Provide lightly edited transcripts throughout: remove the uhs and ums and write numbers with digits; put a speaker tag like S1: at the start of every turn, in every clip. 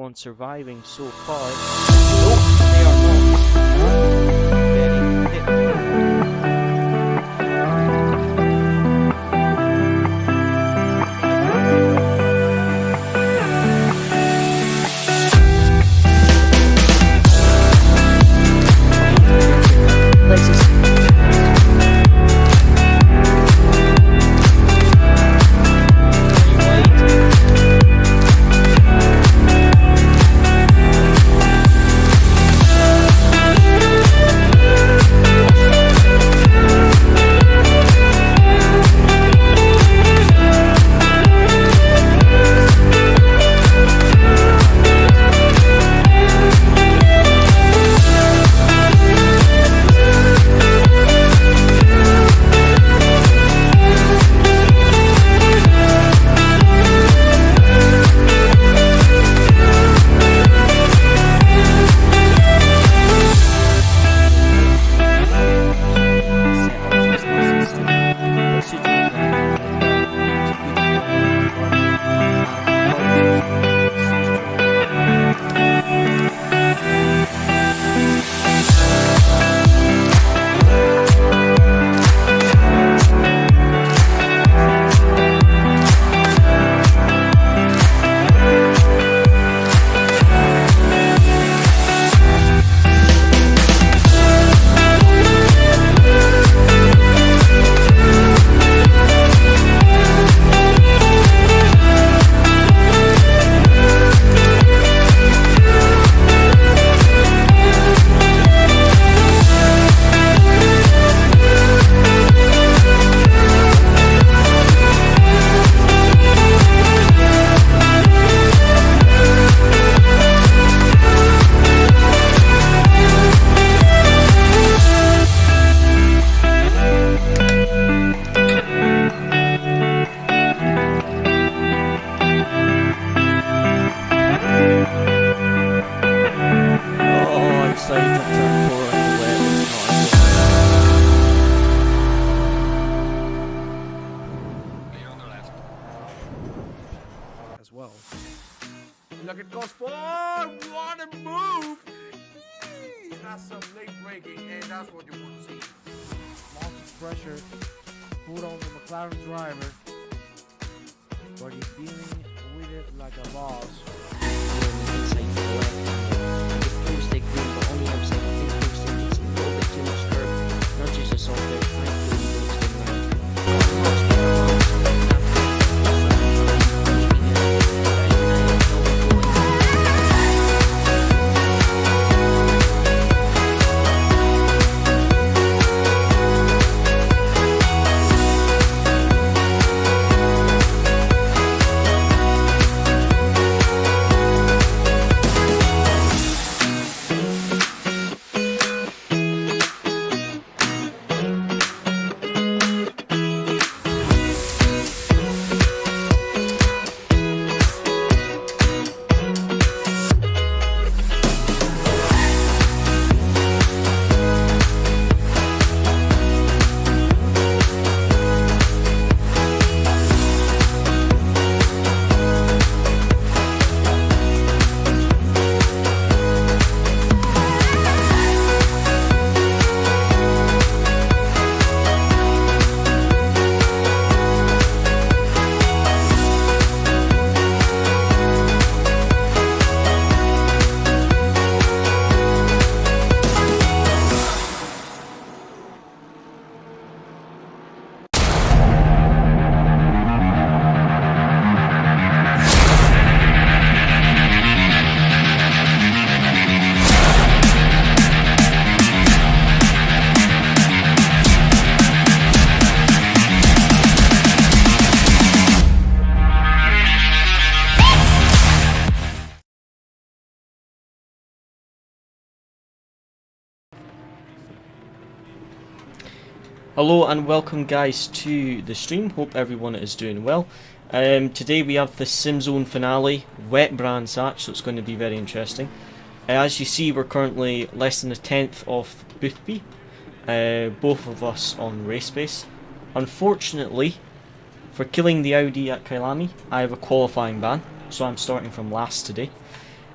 S1: everyone surviving so far. Nope, they are not. Very hit.
S2: Look at goes forward. What a move! That's some late braking, and that's what you want to see. Lots of pressure put on the McLaren driver, but he's dealing with it like a boss.
S1: Hello and welcome guys to the stream, hope everyone is doing well. Today we have the Simzone finale, wet brands hatch, so it's going to be very interesting. As you see, we're currently less than a tenth of Booth B, both of us on race pace. Unfortunately, for killing the Audi at Kailami, I have a qualifying ban, so I'm starting from last today.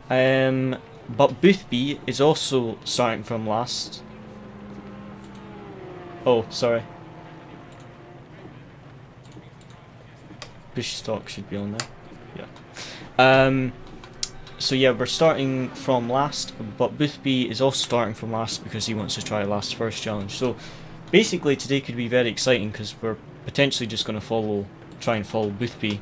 S1: But Boothby is also starting from last. Oh, sorry. Bush stock should be on there. Yeah. So yeah, we're starting from last, but Boothby is also starting from last because he wants to try last first challenge. So basically today could be very exciting because we're potentially just going to try and follow Boothby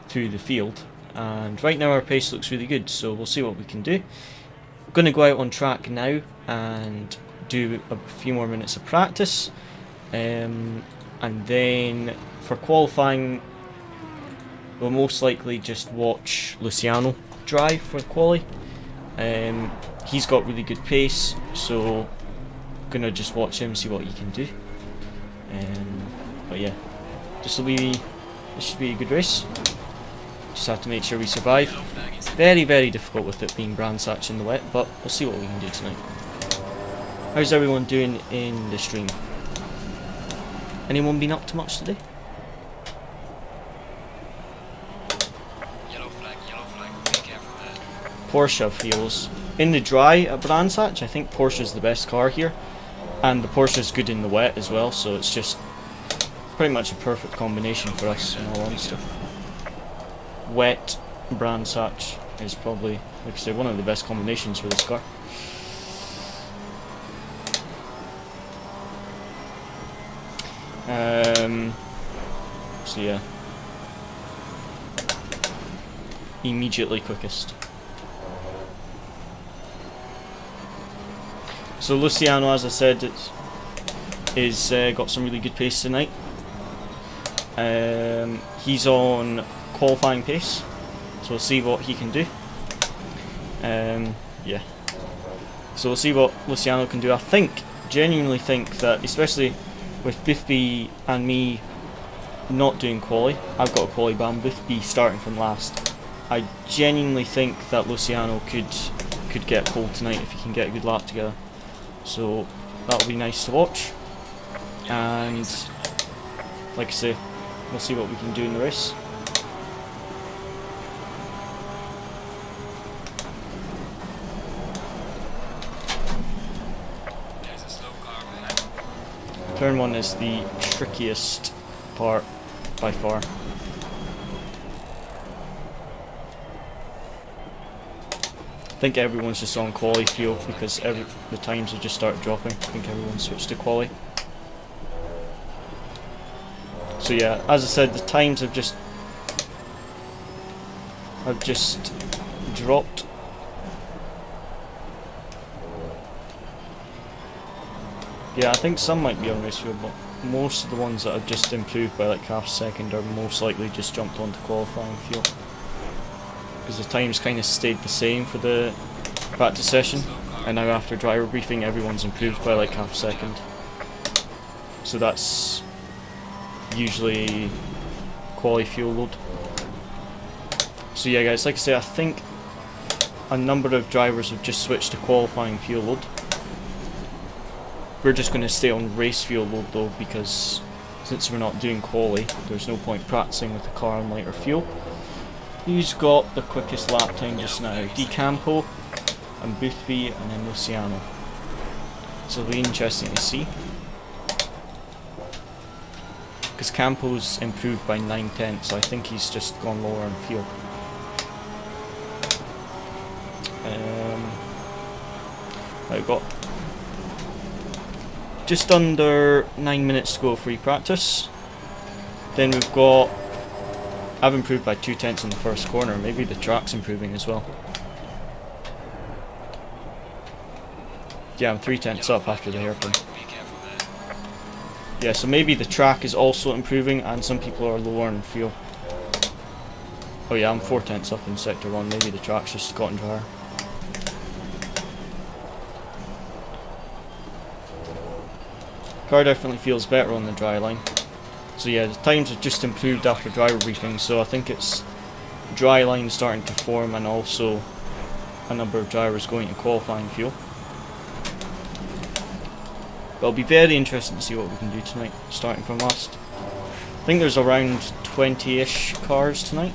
S1: through the field. And right now our pace looks really good, so we'll see what we can do. I'm going to go out on track now and do a few more minutes of practice. And then for qualifying, we'll most likely just watch Luciano drive for quali. He's got really good pace, so gonna just watch him, see what he can do. But yeah, this should be a good race. Just have to make sure we survive. Very, very difficult with it being Brandsatch in the wet, but we'll see what we can do tonight. How's everyone doing in the stream? Anyone been up to much today? Porsche feels in the dry at Brandsatch. I think Porsche's the best car here, and the Porsche's good in the wet as well, so it's just pretty much a perfect combination for us in all honesty. Wet Brandsatch is probably, like I say, one of the best combinations for this car. So yeah, immediately quickest. So Luciano, as I said, is got some really good pace tonight. He's on qualifying pace, so we'll see what he can do. Yeah, so we'll see what Luciano can do. I genuinely think that, especially with Boothby and me not doing quali, I've got a quali ban, Boothby starting from last. I genuinely think that Luciano could get pole tonight if he can get a good lap together. So that'll be nice to watch, and like I say, we'll see what we can do in the race. Turn 1 is the trickiest part by far. I think everyone's just on quali fuel because the times have just started dropping. I think everyone switched to quali. So yeah, as I said, the times have just dropped. Yeah, I think some might be on race fuel, but most of the ones that have just improved by like half a second are most likely just jumped onto qualifying fuel. Because the times kind of stayed the same for the practice session, and now after driver briefing everyone's improved by like half a second. So that's usually quali fuel load. So yeah guys, like I say, I think a number of drivers have just switched to qualifying fuel load. We're just going to stay on race fuel load though, because since we're not doing quali, there's no point practicing with the car on lighter fuel. Who's got the quickest lap time just now? Campo and Boothby and then Luciano. So it'll be interesting to see. Because Campo's improved by 9/10, so I think he's just gone lower on fuel. I've got just under 9 minutes to go free practice. Then we've got, I've improved by 2/10 in the first corner, maybe the track's improving as well. Yeah, I'm 3/10 up after the hairpin. Yeah, so maybe the track is also improving and some people are lower on fuel. Oh yeah, I'm 4/10 up in sector 1, maybe the track's just gotten drier. Car definitely feels better on the dry line. So yeah, the times have just improved after driver briefing, so I think it's dry line starting to form and also a number of drivers going to qualifying fuel. But it'll be very interesting to see what we can do tonight, starting from last. I think there's around 20-ish cars tonight.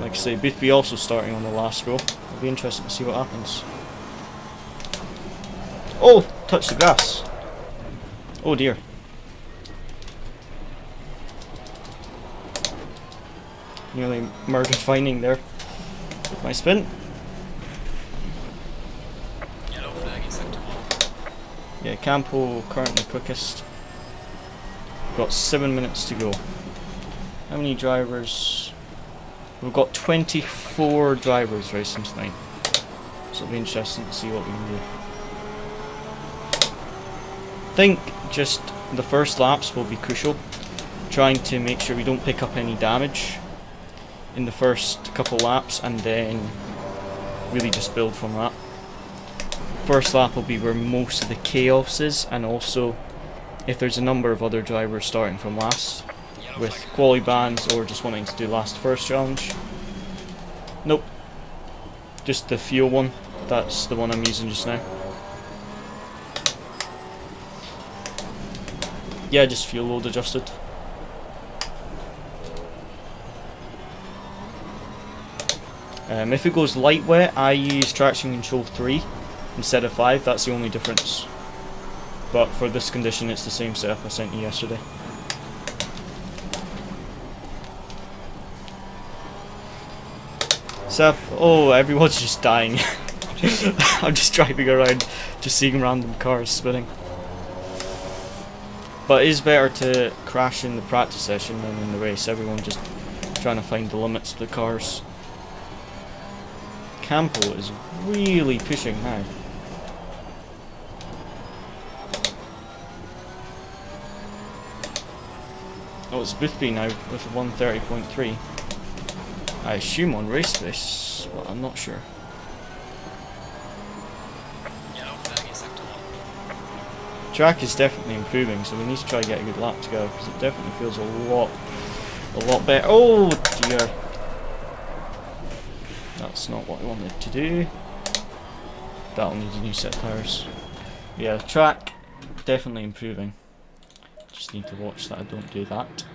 S1: Like I say, Boothby also starting on the last row. It'll be interesting to see what happens. Oh! Touched the grass. Oh dear. Nearly murdered Vining there with my spin.
S3: Yellow flag is active.
S1: Yeah, Campo currently quickest. Got 7 minutes to go. How many drivers? We've got 24 drivers racing tonight. So it'll be interesting to see what we can do. I think just the first laps will be crucial. Trying to make sure we don't pick up any damage in the first couple laps and then really just build from that. First lap will be where most of the chaos is, and also if there's a number of other drivers starting from last with quali bans or just wanting to do last first challenge. Nope, just the fuel one. That's the one I'm using just now. Yeah, just fuel load adjusted. If it goes light wet, I use traction control 3 instead of 5, that's the only difference. But for this condition it's the same setup I sent you yesterday. So, oh, everyone's just dying. I'm just driving around, just seeing random cars spinning. But it is better to crash in the practice session than in the race. Everyone just trying to find the limits of the cars. Campo is really pushing now. Oh, it's Boothby now with 130.3. I assume on race pace, but I'm not sure.
S3: Yellow flag is active.
S1: Track is definitely improving, so we need to try to get a good lap to go because it definitely feels a lot better. Oh dear. That's not what I wanted to do. That'll need a new set of tyres. Yeah, track definitely improving. Just need to watch that I don't do that.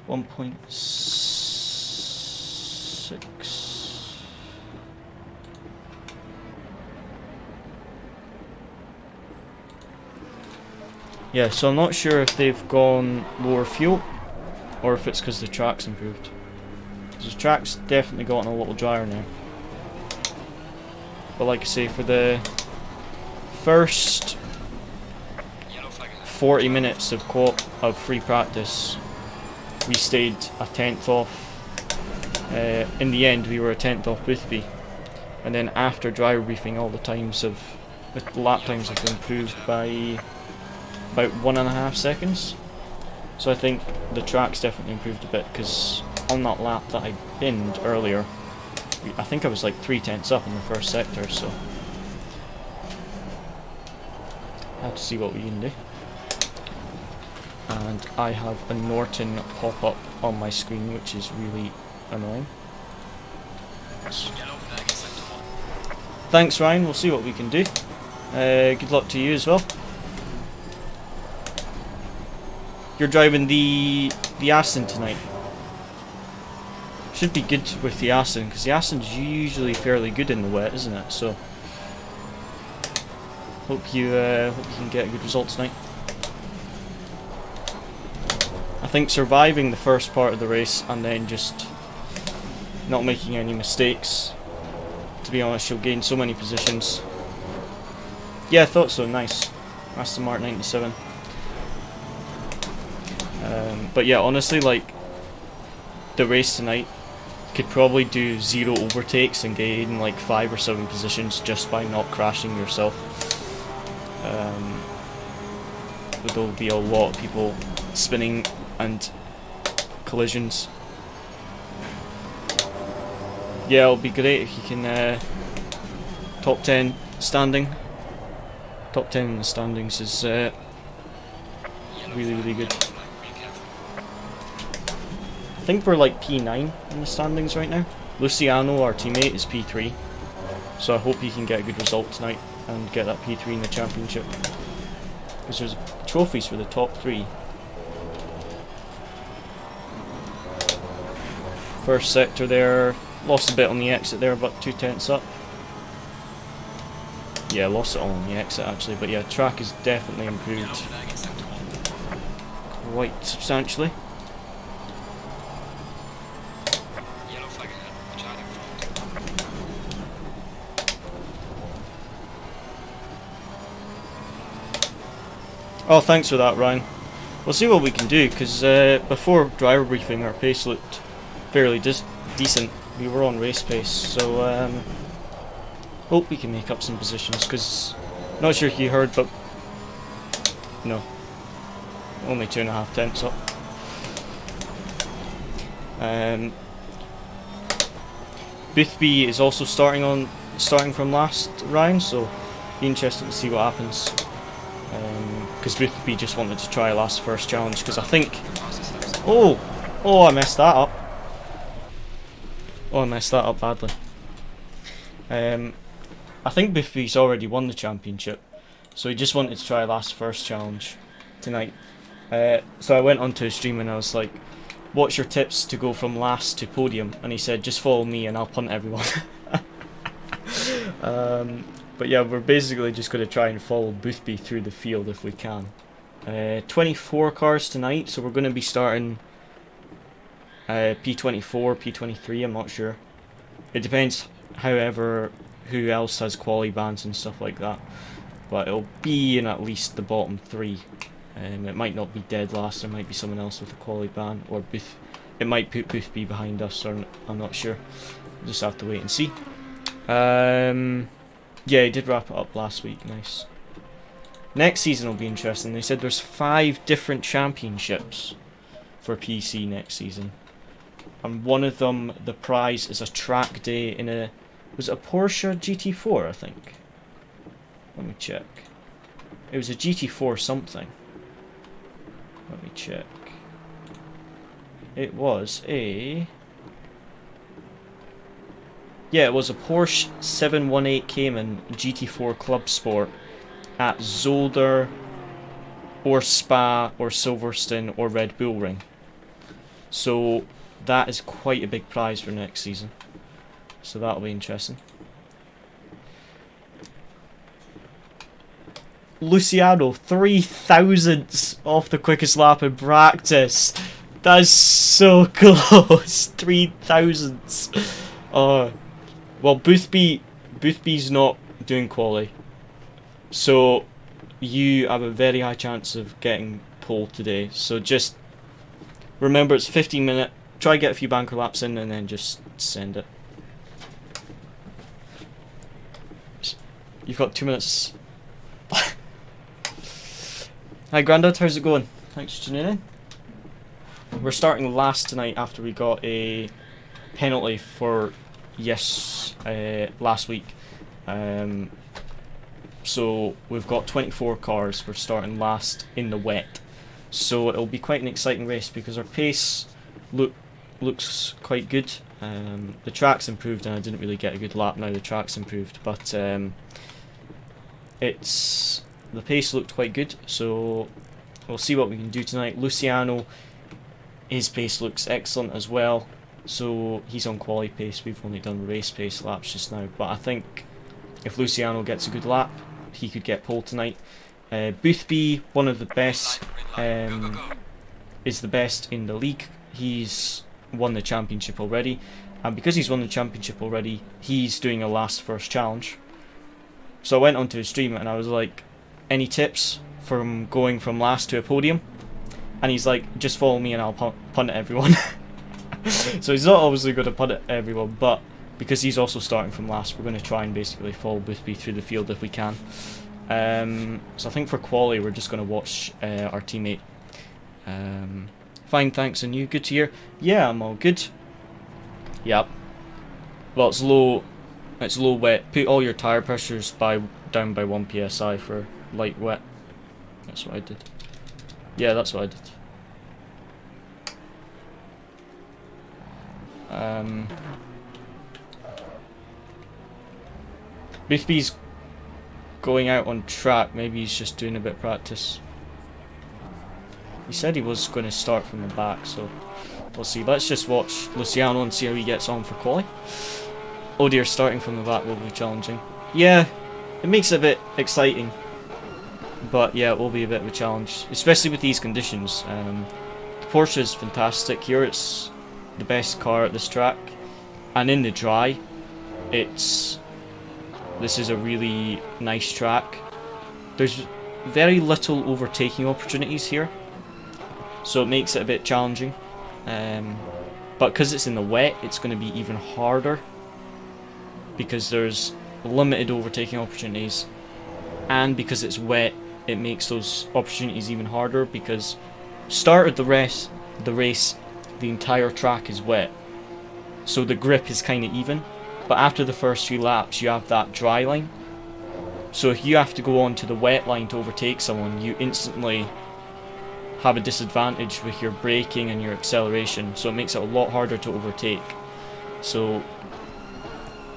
S1: .6. Yeah, so I'm not sure if they've gone lower fuel or if it's because the track's improved. The track's definitely gotten a little drier now. But like I say, for the first 40 minutes of free practice, we stayed a tenth off. In the end, we were a tenth off Boothby, and then after driver briefing, all the lap times have improved by about 1.5 seconds. So I think the track's definitely improved a bit, because on that lap that I pinned earlier, I think I was like 3 tenths up in the first sector, so I have to see what we can do. And I have a Norton pop up on my screen, which is really annoying. Thanks Ryan, we'll see what we can do. Good luck to you as well. You're driving the Aston tonight. Should be good with the Aston, because the Aston's usually fairly good in the wet, isn't it? So hope you can get a good result tonight. I think surviving the first part of the race and then just not making any mistakes. To be honest, you'll gain so many positions. Yeah, I thought so. Nice. Aston Martin 97. But yeah, honestly, like, the race tonight could probably do 0 overtakes and gain like 5 or 7 positions just by not crashing yourself. But there'll be a lot of people spinning and collisions. Yeah, it'll be great if you can top 10 standing. Top 10 in the standings is really good. I think we're like P9 in the standings right now. Luciano, our teammate, is P3. So I hope he can get a good result tonight and get that P3 in the championship. because there's trophies for the top 3. First sector there, lost a bit on the exit there, but 2 tenths up. Yeah, lost it all on the exit actually, but yeah, track is definitely
S3: Yellow
S1: improved
S3: flag in sector 1.
S1: quite substantially.
S3: Yellow flag ahead. Giant in front.
S1: Oh, thanks for that, Ryan. We'll see what we can do, because before driver briefing our pace looked fairly decent. We were on race pace, so hope we can make up some positions, because not sure if you heard, but no, only 2.5 tenths up. Boothby is also starting from last, Ryan, so be interested to see what happens. Because Boothby just wanted to try last first challenge, because I think... Oh, I messed that up. Oh, I messed that up badly. I think Boothby's already won the championship, so he just wanted to try last first challenge tonight. So I went onto his stream and I was like, what's your tips to go from last to podium? And he said, just follow me and I'll punt everyone. But yeah, we're basically just going to try and follow Boothby through the field if we can. 24 cars tonight, so we're going to be starting P24, P23, I'm not sure. It depends, however, who else has quali bans and stuff like that. But it'll be in at least the bottom 3. It might not be dead last, there might be someone else with a quali ban, or it might put Boothby behind us, or I'm not sure. We'll just have to wait and see. Yeah, he did wrap it up last week, nice. Next season will be interesting. They said there's 5 different championships for PC next season. And one of them, the prize is a track day in a... Was it a Porsche GT4, I think? Let me check. It was a GT4 something. Let me check. It was a... Yeah, it was a Porsche 718 Cayman GT4 Club Sport at Zolder or Spa or Silverstone or Red Bull Ring. So that is quite a big prize for next season. So that'll be interesting. Luciano, 3,000ths off the quickest lap in practice. That's so close. 3,000ths. Well, Boothby's not doing quali, so you have a very high chance of getting pole today. So just remember, it's 15-minute. Try get a few banker laps in, and then just send it. You've got 2 minutes. Hi, Grandad. How's it going? Thanks for tuning in. We're starting last tonight after we got a penalty for last week. So we've got 24 cars. We're starting last in the wet. So it'll be quite an exciting race because our pace looks quite good. The track's improved, and I didn't really get a good lap. Now the track's improved, but the pace looked quite good. So we'll see what we can do tonight. Luciano, his pace looks excellent as well. So he's on quali pace. We've only done race pace laps just now, but I think if Luciano gets a good lap, he could get pole tonight. Boothby, one of the best, is the best in the league. He's won the championship already, and because he's won the championship already, he's doing a last first challenge. So I went onto his stream and I was like, any tips from going from last to a podium? And he's like, just follow me and I'll punt everyone. So he's not obviously going to punt at everyone, but because he's also starting from last, we're going to try and basically follow Boothby through the field if we can. So I think for quali, we're just going to watch our teammate. Fine, thanks, and you? Good to hear? Yeah, I'm all good. Yep. Well, it's low wet. Put all your tyre pressures down by 1 psi for light wet. That's what I did. Yeah, that's what I did. Boothby's going out on track. Maybe he's just doing a bit of practice. He said he was going to start from the back, so we'll see. Let's just watch Luciano and see how he gets on for quali. Oh dear, starting from the back will be challenging. Yeah, it makes it a bit exciting. But yeah, it will be a bit of a challenge, especially with these conditions. The Porsche is fantastic here. It's the best car at this track. And in the dry, this is a really nice track. There's very little overtaking opportunities here, so it makes it a bit challenging. But because it's in the wet, it's going to be even harder, because there's limited overtaking opportunities, and because it's wet, it makes those opportunities even harder, because start of the race, the entire track is wet, so the grip is kind of even. But after the first few laps, you have that dry line. So if you have to go on to the wet line to overtake someone, you instantly have a disadvantage with your braking and your acceleration. So it makes it a lot harder to overtake. So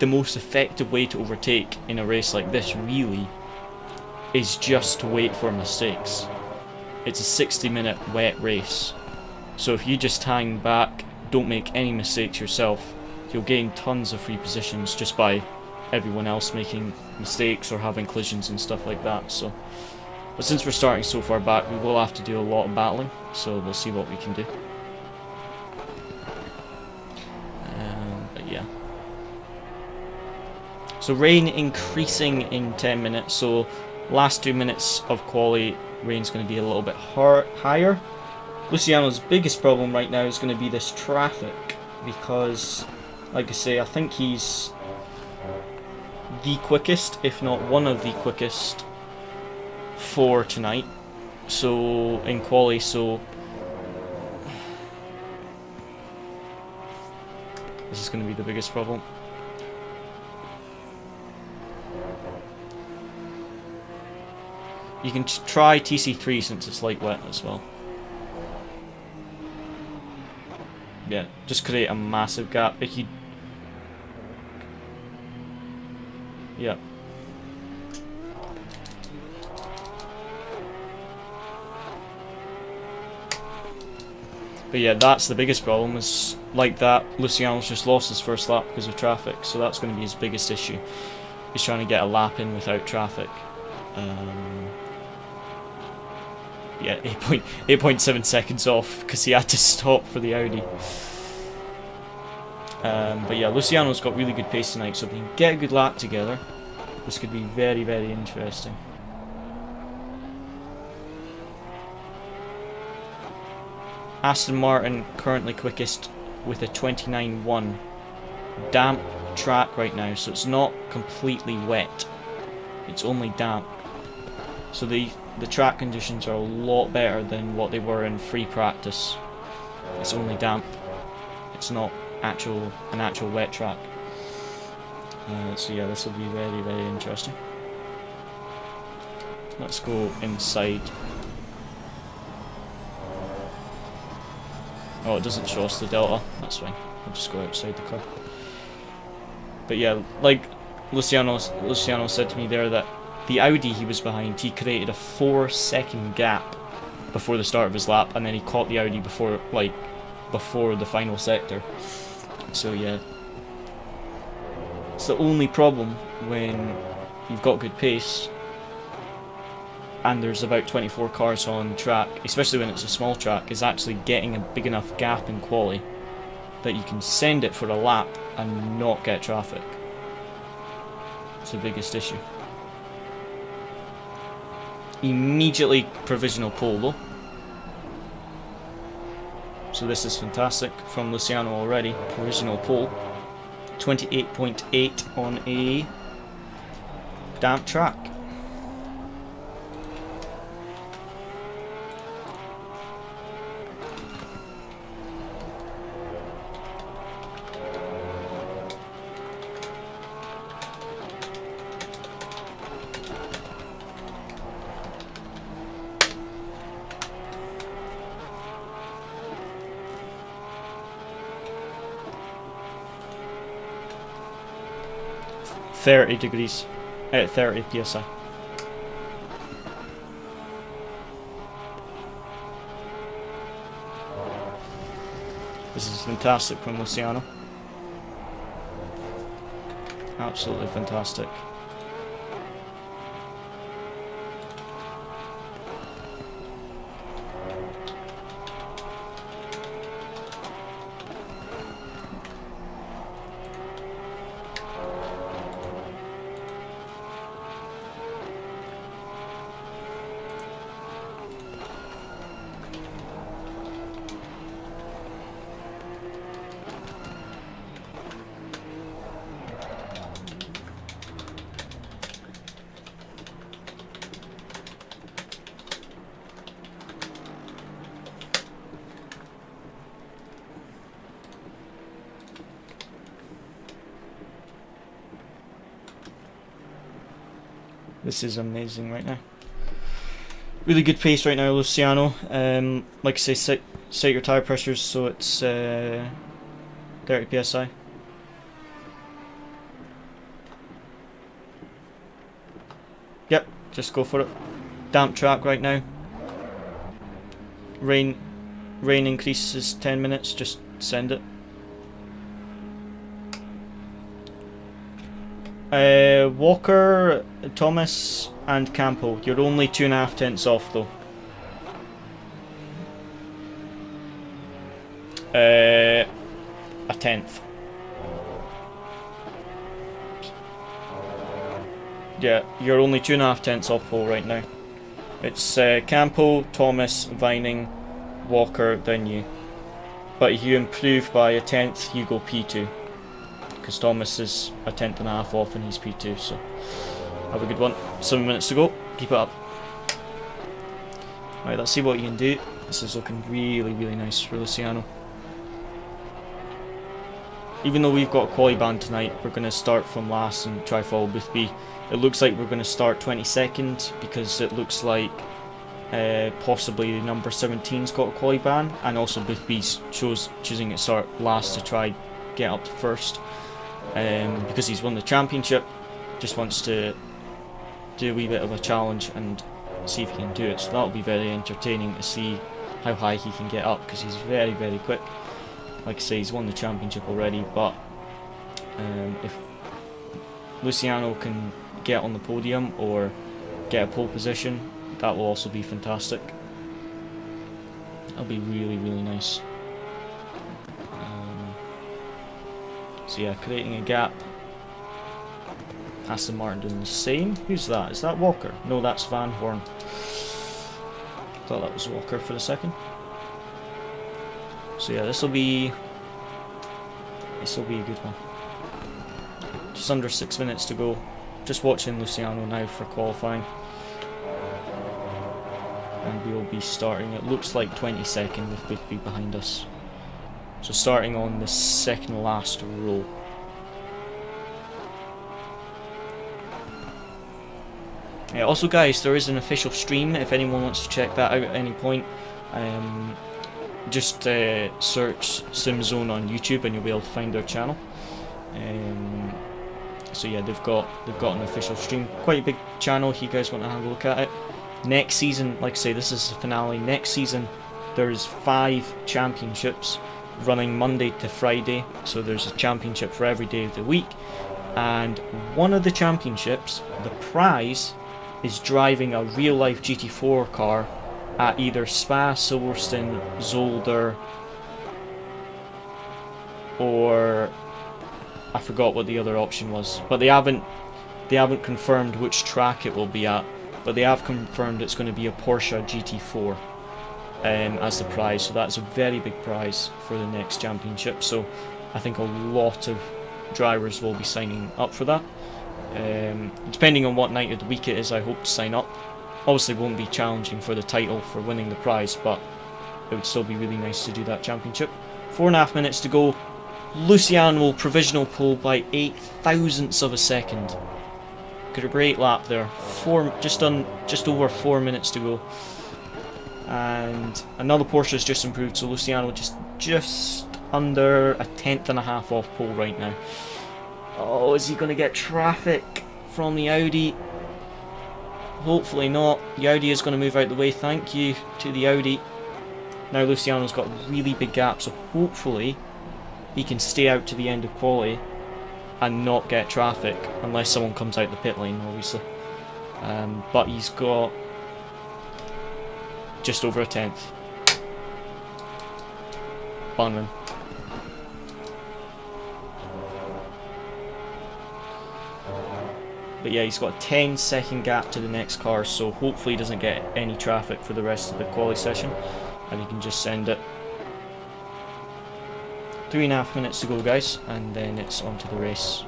S1: the most effective way to overtake in a race like this, really, is just to wait for mistakes. It's a 60-minute wet race. So if you just hang back, don't make any mistakes yourself, you'll gain tons of free positions just by everyone else making mistakes or having collisions and stuff like that. So, but since we're starting so far back, we will have to do a lot of battling, so we'll see what we can do. But yeah. So rain increasing in 10 minutes, so last 2 minutes of quali, rain's going to be a little bit higher. Luciano's biggest problem right now is going to be this traffic, because, like I say, I think he's the quickest, if not one of the quickest, for tonight. So in quali, so this is going to be the biggest problem. You can try TC3 since it's light wet as well. Yeah, just create a massive gap. If you, yeah. But yeah, that's the biggest problem, is like that, Luciano's just lost his first lap because of traffic, so that's going to be his biggest issue. He's trying to get a lap in without traffic. Yeah, 8.7 seconds off because he had to stop for the Audi. But yeah, Luciano's got really good pace tonight, so if we can get a good lap together, this could be very, very interesting. Aston Martin currently quickest with a 29.1. Damp track right now, so it's not completely wet. It's only damp. So the track conditions are a lot better than what they were in free practice. It's only damp. It's not an actual wet track. So yeah, this will be very, very interesting. Let's go inside. Oh, it doesn't show us the delta. That's fine. I'll just go outside the car. But yeah, like Luciano said to me there, that the Audi he was behind, he created a 4-second gap before the start of his lap, and then he caught the Audi before the final sector. So yeah, it's the only problem when you've got good pace and there's about 24 cars on track, especially when it's a small track, is actually getting a big enough gap in quali that you can send it for a lap and not get traffic. It's the biggest issue. Immediately provisional pole though. So this is fantastic from Luciano already. Provisional pole. 28.8 on a damp track. .30 degrees at 30 psi. This is fantastic from Luciano. Absolutely fantastic. This is amazing right now. Really good pace right now, Luciano. Like I say, set your tire pressures so it's 30 psi. Yep, just go for it. Damp track right now. Rain increases 10 minutes. Just send it. Walker, Thomas and Campo, you're only 2.5 tenths off though. A tenth. Yeah, you're only 2.5 tenths off pole right now. It's Campo, Thomas, Vining, Walker, then you. But if you improve by a tenth, you go P2. Because Thomas is a tenth and a half off and he's P2, so have a good one. 7 minutes to go, keep it up. Right, let's see what you can do. This is looking really, really nice for Luciano. Even though we've got a quali ban tonight, we're going to start from last and try follow booth B. It looks like we're going to start 22nd because it looks like possibly number 17's got a quali ban, and also booth B's choosing to start last to try get up to first. Because he's won the championship, just wants to do a wee bit of a challenge and see if he can do it. So that'll be very entertaining to see how high he can get up, because he's very, very quick. Like I say, he's won the championship already, but if Luciano can get on the podium or get a pole position, that will also be fantastic. That'll be really, really nice. So yeah, creating a gap. Aston Martin doing the same. Who's that? Is that Walker? No, that's Van Horn. Thought that was Walker for a second. So yeah, this will be a good one. Just under 6 minutes to go. Just watching Luciano now for qualifying. And we will be starting, it looks like 22nd with Booth B behind us. So starting on the second last row. Yeah, also guys, there is an official stream if anyone wants to check that out at any point. Just search Simzone on YouTube and you'll be able to find their channel. So yeah, they've got an official stream. Quite a big channel if you guys want to have a look at it. Next season, like I say, this is the finale. Next season there's 5 championships running Monday to Friday, so there's a championship for every day of the week, and one of the championships, the prize, is driving a real life GT4 car at either Spa, Silverstone, Zolder, or I forgot what the other option was, but they haven't confirmed which track it will be at, but they have confirmed it's going to be a Porsche GT4 as the prize, so that's a very big prize for the next championship. So I think a lot of drivers will be signing up for that. Depending on what night of the week it is, I hope to sign up. Obviously won't be challenging for the title for winning the prize, but it would still be really nice to do that championship. 4.5 minutes to go. Luciano will provisional pole by 8 thousandths of a second. Got a great lap there. Just over 4 minutes to go. And another Porsche has just improved, so Luciano just under a tenth and a half off pole right now. Oh, is he going to get traffic from the Audi? Hopefully not. The Audi is going to move out the way. Thank you to the Audi. Now Luciano's got a really big gap, so hopefully he can stay out to the end of quali and not get traffic, unless someone comes out the pit lane, obviously. But he's got just over a tenth. Banman. But yeah, he's got a 10-second gap to the next car, so hopefully he doesn't get any traffic for the rest of the quali session, and he can just send it. 3.5 minutes to go, guys, and then it's on to the race.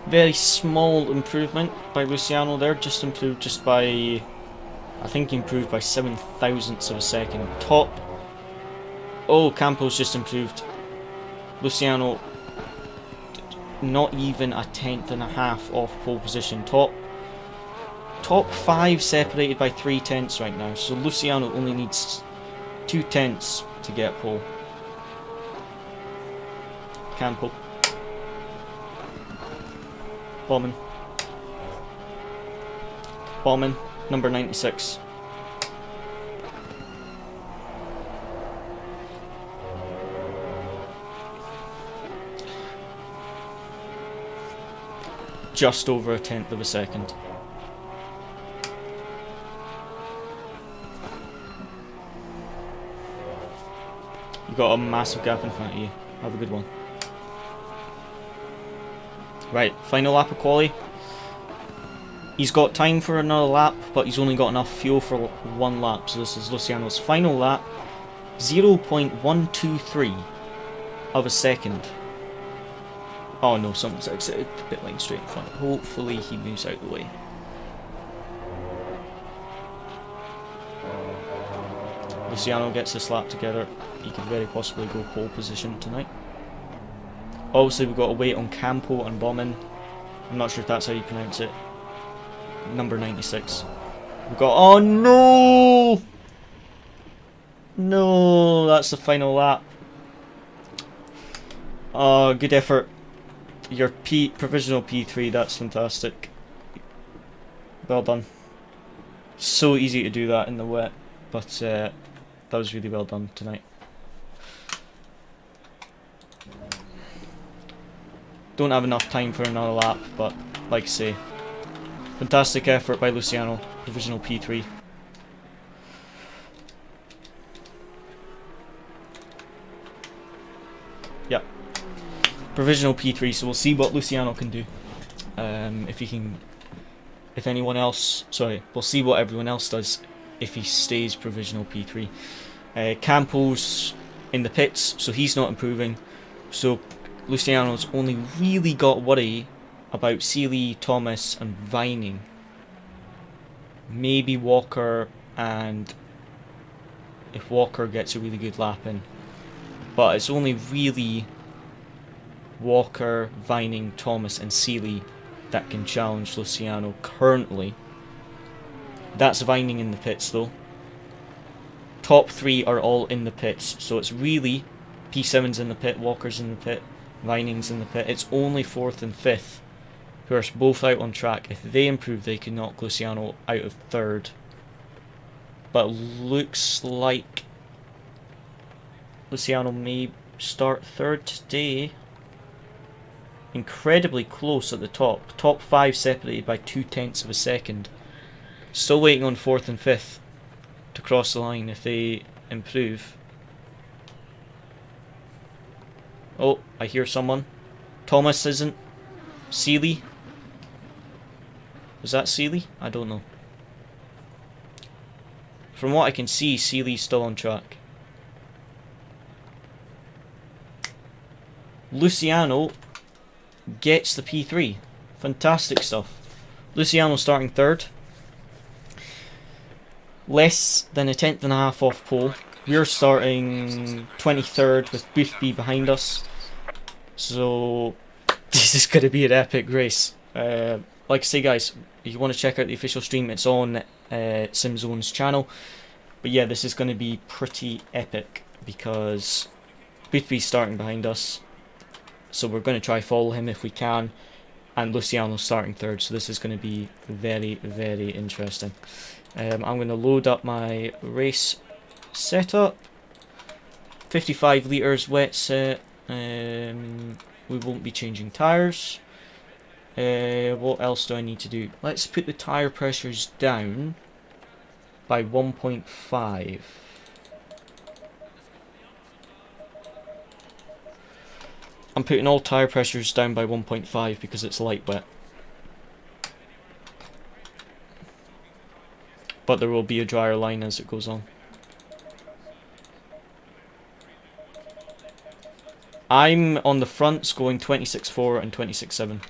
S1: Very small improvement by Luciano there, just improved just by, I think he improved by 7 thousandths of a second. Top, oh, Campo's just improved. Luciano, not even a tenth and a half off pole position. Top 5 separated by 3 tenths right now, so Luciano only needs 2 tenths to get pole. Campo. Bombing. Bombing. Number 96. Just over a tenth of a second. You've got a massive gap in front of you. Have a good one. Right, final lap of quali. He's got time for another lap, but he's only got enough fuel for 1 lap. So this is Luciano's final lap. 0.123 of a second. Oh no, someone's exited the pit lane straight in front. Hopefully he moves out the way. Luciano gets this lap together. He could very possibly go pole position tonight. Obviously we've got to wait on Campo and Baumann. I'm not sure if that's how you pronounce it. Number 96. We've got, oh no! No, that's the final lap. Oh, good effort. Your provisional P3, that's fantastic. Well done. So easy to do that in the wet, but that was really well done tonight. Don't have enough time for another lap, but like I say, fantastic effort by Luciano, provisional P3. Yep, provisional P3. So we'll see what Luciano can do. If he can, if anyone else, sorry, we'll see what everyone else does if he stays provisional P3. Campo's in the pits, so he's not improving. So Luciano's only really got worry about Seeley, Thomas and Vining. Maybe Walker, and if Walker gets a really good lap in. But it's only really Walker, Vining, Thomas and Seeley that can challenge Luciano currently. That's Vining in the pits though. Top 3 are all in the pits, so it's really P7's in the pit, Walker's in the pit, Vining's in the pit. It's only 4th and 5th who are both out on track. If they improve, they can knock Luciano out of 3rd. But looks like Luciano may start 3rd today. Incredibly close at the top. Top 5 separated by 2 tenths of a second. Still waiting on 4th and 5th to cross the line if they improve. Oh, I hear someone. Thomas isn't. Seeley. Is that Seeley? I don't know. From what I can see, Seeley's still on track. Luciano gets the P3. Fantastic stuff. Luciano starting third. Less than a tenth and a half off pole. We're starting 23rd with Boothby behind us. So this is going to be an epic race. Like I say, guys, if you want to check out the official stream, it's on Simzone's channel. But yeah, this is going to be pretty epic because Boothby's starting behind us. So we're going to try follow him if we can. And Luciano's starting third, so this is going to be very, very interesting. I'm going to load up my race setup. 55 litres wet set. We won't be changing tyres. What else do I need to do? Let's put the tyre pressures down by 1.5. I'm putting all tyre pressures down by 1.5 because it's light wet. But there will be a drier line as it goes on. I'm on the fronts going 26.4 and 26.7.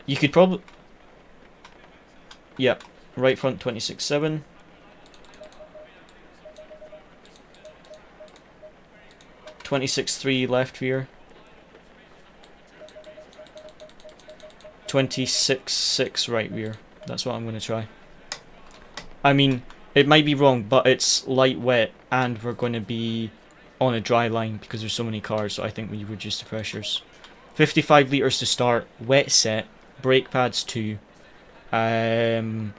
S1: You could probably... Yeah, right front 26.7. .26.3 left rear. 26.6 right rear. That's what I'm going to try. I mean, it might be wrong, but it's light wet and we're going to be on a dry line because there's so many cars, so I think we reduce the pressures. 55 litres to start, wet set, brake pads 2, and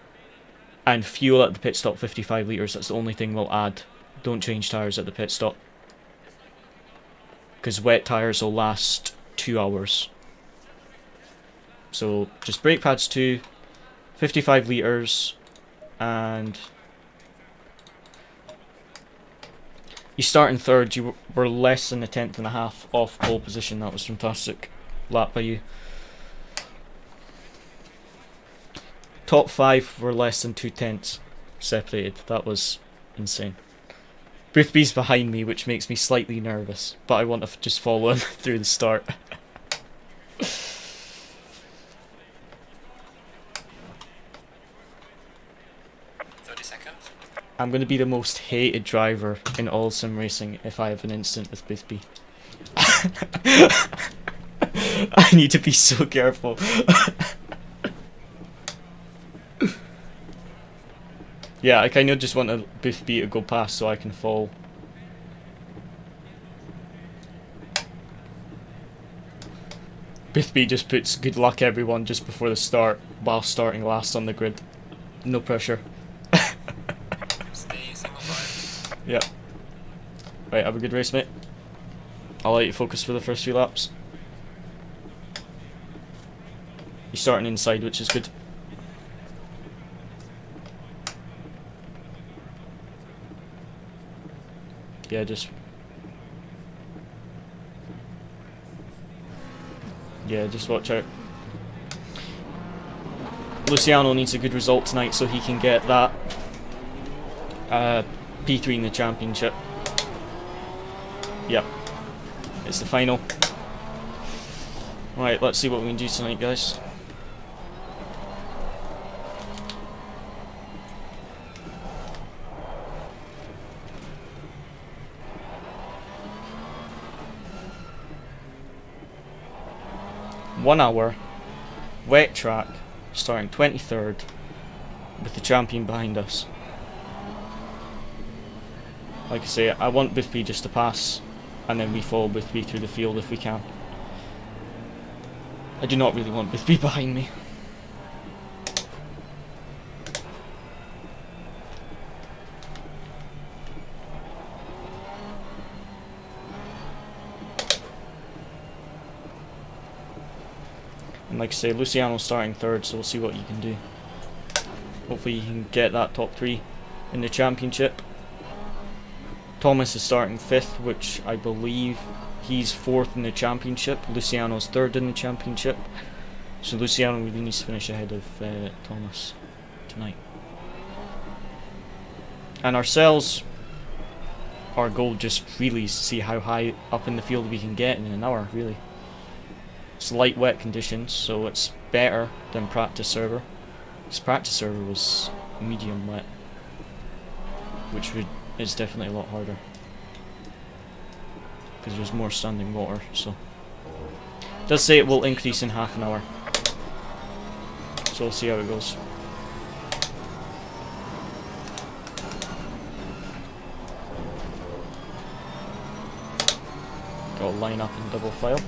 S1: fuel at the pit stop 55 litres. That's the only thing we'll add. Don't change tyres at the pit stop because wet tyres will last 2 hours. So just brake pads 2, 55 litres, and you start in third. You were less than a tenth and a half off pole position. That was fantastic lap by you. Top 5 were less than 2 tenths separated. That was insane. Boothby's behind me, which makes me slightly nervous, but I want to just follow him through the start. I'm going to be the most hated driver in all sim racing if I have an incident with Boothby. I need to be so careful. Yeah, I kind of just want a Boothby to go past so I can fall. Boothby just puts good luck everyone just before the start while starting last on the grid. No pressure. Yep. Right, have a good race, mate. I'll let you focus for the first few laps. You're starting inside, which is good. Yeah, just watch out. Luciano needs a good result tonight so he can get that P3 in the championship. Yep. It's the final. Right, let's see what we can do tonight, guys. One hour, wet track, starting 23rd, with the champion behind us. Like I say, I want Boothby just to pass, and then we follow Boothby through the field if we can. I do not really want Boothby behind me. And like I say, Luciano's starting third, so we'll see what you can do. Hopefully you can get that top 3 in the championship. Thomas is starting 5th, which I believe he's 4th in the championship. Luciano's 3rd in the championship. So Luciano really needs to finish ahead of Thomas tonight. And ourselves, our goal just really is to see how high up in the field we can get in an hour, really. It's light wet conditions, so it's better than practice server. This practice server was medium wet, which is definitely a lot harder because there's more standing water. So it does say it will increase in half an hour, so we'll see how it goes. Got to line up in double file.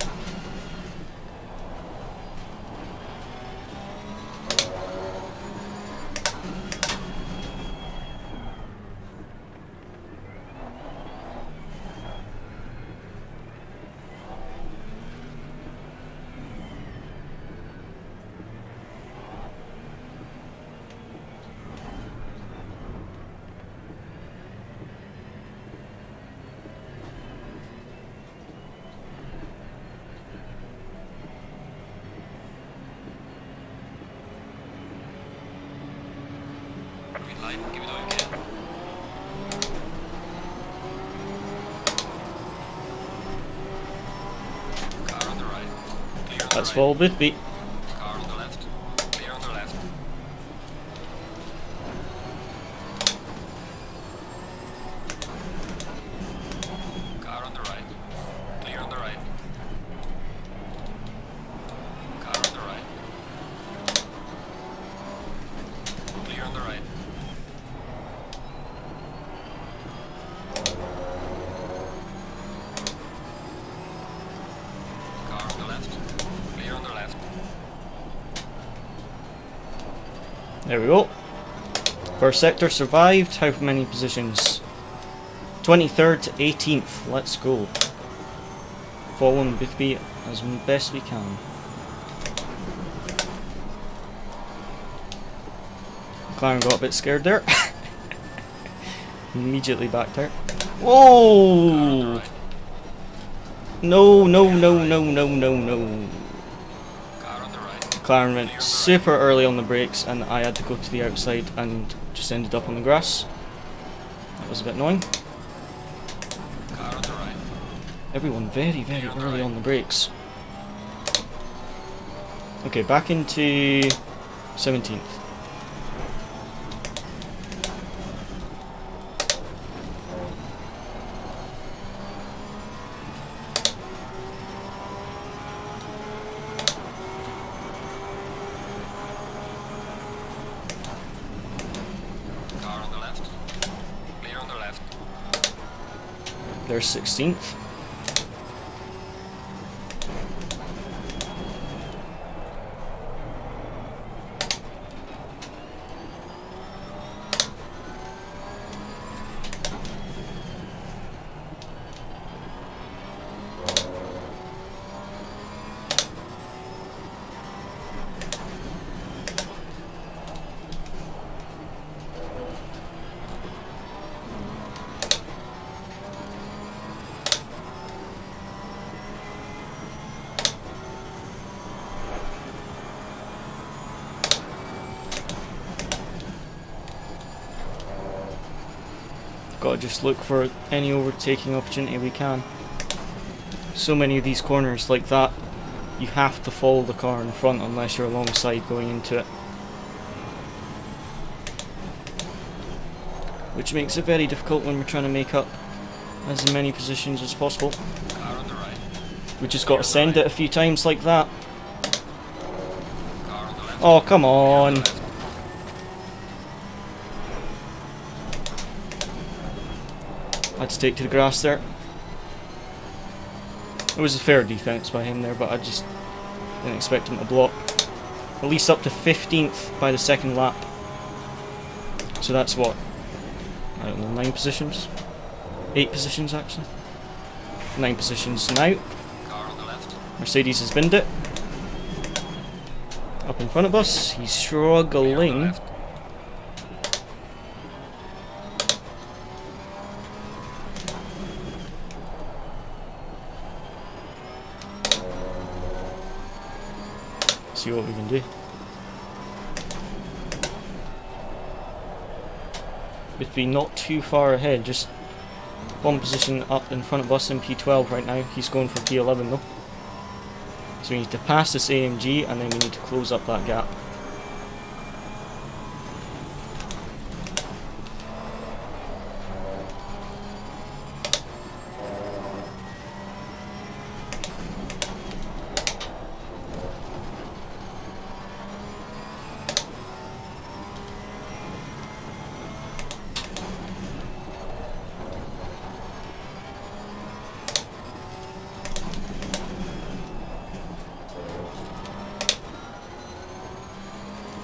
S3: Green light, give it all you can. Car on the right. Clear on the
S1: That's
S3: right.
S1: full with beat.
S3: Car on the left. Clear on the left. Car on the right. Clear on the right. Car on the right. Clear on the right. Car on the left. Clear on the left.
S1: There we go. First sector survived. How many positions? 23rd to 18th. Let's go. Following Boothby as best we can. McLaren got a bit scared there. Immediately backed out. Whoa! No, no, no, no, no, no, no.
S3: Car on the right.
S1: McLaren went super early on the brakes and I had to go to the outside and just ended up on the grass. That was a bit annoying.
S3: Car on the right.
S1: Everyone very, very early on the brakes. Okay, back into 17th.
S3: Car on the left. Clear on the left.
S1: There's 16th. Gotta just look for any overtaking opportunity we can. So many of these corners like that, you have to follow the car in front unless you're alongside going into it. Which makes it very difficult when we're trying to make up as many positions as possible.
S3: Car on the right.
S1: We just gotta send it a few times like that.
S3: Car on the left.
S1: Oh, come on! I had to take to the grass there. It was a fair defense by him there, but I just didn't expect him to block. At least up to 15th by the second lap. So that's what? I don't know, 9 positions? 8 positions actually. 9 positions now.
S3: Car on the left.
S1: Mercedes has binned it. Up in front of us, he's
S3: Clear on the
S1: struggling.
S3: left.
S1: See what we can do. With being not too far ahead, just one position up in front of us in P12 right now. He's going for P11 though. So we need to pass this AMG and then we need to close up that gap.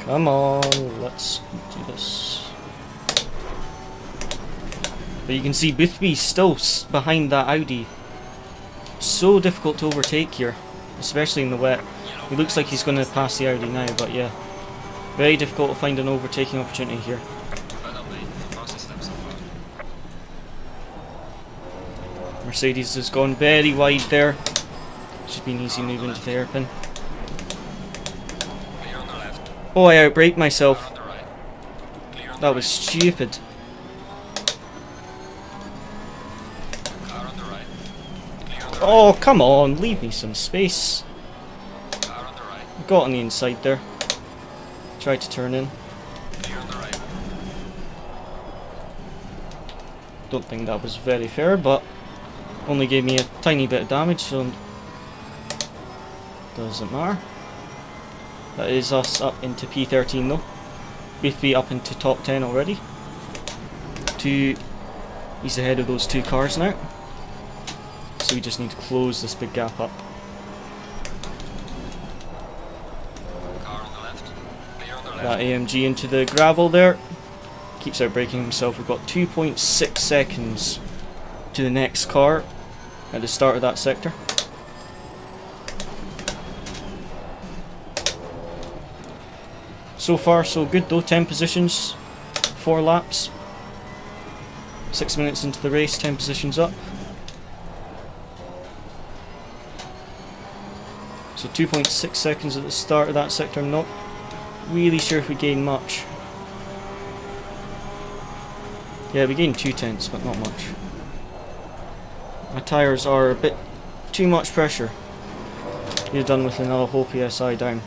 S1: Come on, let's do this. But you can see Boothby's still behind that Audi. So difficult to overtake here, especially in the wet. He looks like he's going to pass the Audi now, but yeah. Very difficult to find an overtaking opportunity here. Mercedes has gone very wide there. Should be an easy move into the hairpin. Oh, I outbraked myself. That was stupid. Oh, come on, leave me some space. Got on the inside there. Tried to turn in. Don't think that was very fair, but only gave me a tiny bit of damage, so doesn't matter. That is us up into P13 though. Boothby up into top 10 already. He's ahead of those two cars now. So we just need to close this big gap up. That AMG into the gravel there. Keeps outbraking himself. We've got 2.6 seconds to the next car at the start of that sector. So far so good though, 10 positions, 4 laps. 6 minutes into the race, 10 positions up. So 2.6 seconds at the start of that sector. I'm not really sure if we gain much. Yeah, we gained 0.2, but not much. My tyres are a bit too much pressure. You're done with another whole PSI down.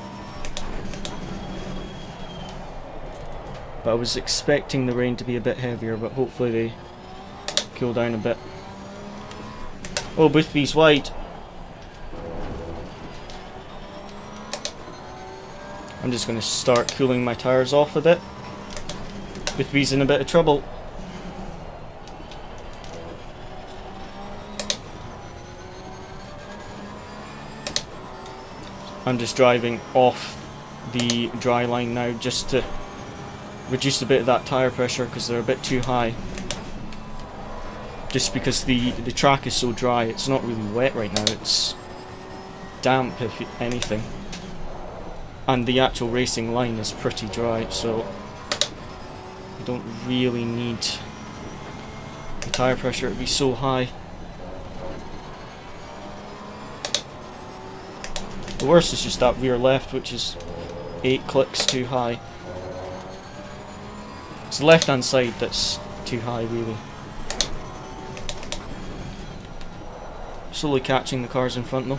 S1: But I was expecting the rain to be a bit heavier, but hopefully they cool down a bit. Oh, Boothby's wide. I'm just going to start cooling my tyres off a bit. Boothby's in a bit of trouble. I'm just driving off the dry line now just to reduce a bit of that tyre pressure because they're a bit too high. Just because the track is so dry, it's not really wet right now, it's damp if anything. And the actual racing line is pretty dry, so you don't really need the tyre pressure to be so high. The worst is just that rear left, which is 8 clicks too high. It's the left hand side that's too high really. Slowly catching the cars in front though.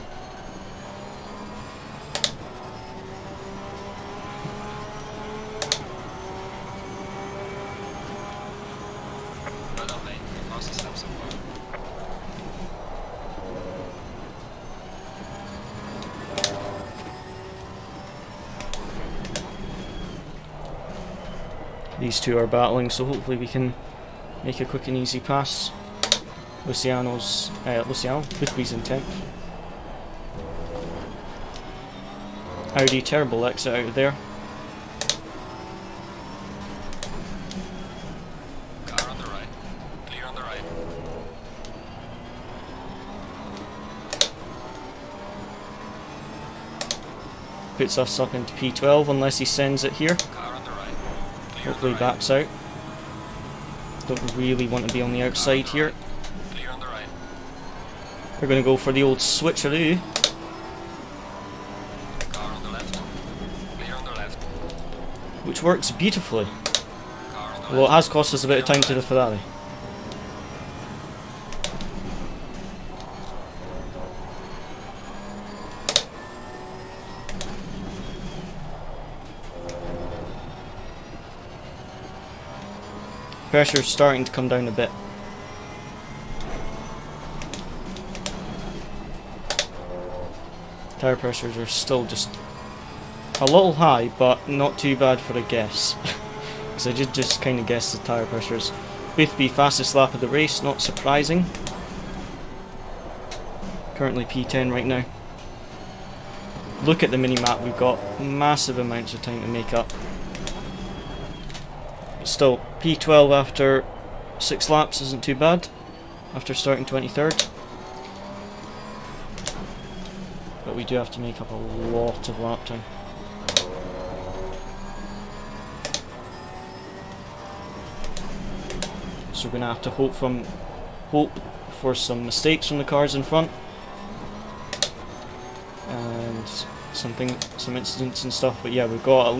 S1: These two are battling, so hopefully we can make a quick and easy pass. Luciano, Boothby's in 10th. Audi, terrible exit out of there.
S3: Car on the right. Clear on the right.
S1: Puts us up into P12 unless he sends it here.
S3: Car on the right. Clear
S1: Hopefully
S3: on the right.
S1: backs out. Don't really want to be on the outside here.
S3: Clear on the right.
S1: We're going to go for the old switcheroo.
S3: Car on the left. Clear on the left.
S1: Which works beautifully.
S3: Car on the
S1: Well, it
S3: left.
S1: has cost us a bit of time to the Ferrari. Pressure's starting to come down a bit. Tyre pressures are still just a little high, but not too bad for a guess. Because I did just kind of guess the tyre pressures. Both be fastest lap of the race, not surprising. Currently P10 right now. Look at the mini-map, we've got massive amounts of time to make up. But still, P12 after 6 laps isn't too bad, after starting 23rd. But we do have to make up a lot of lap time. So we're going to have to hope for some mistakes from the cars in front. And some incidents and stuff, but yeah, we've got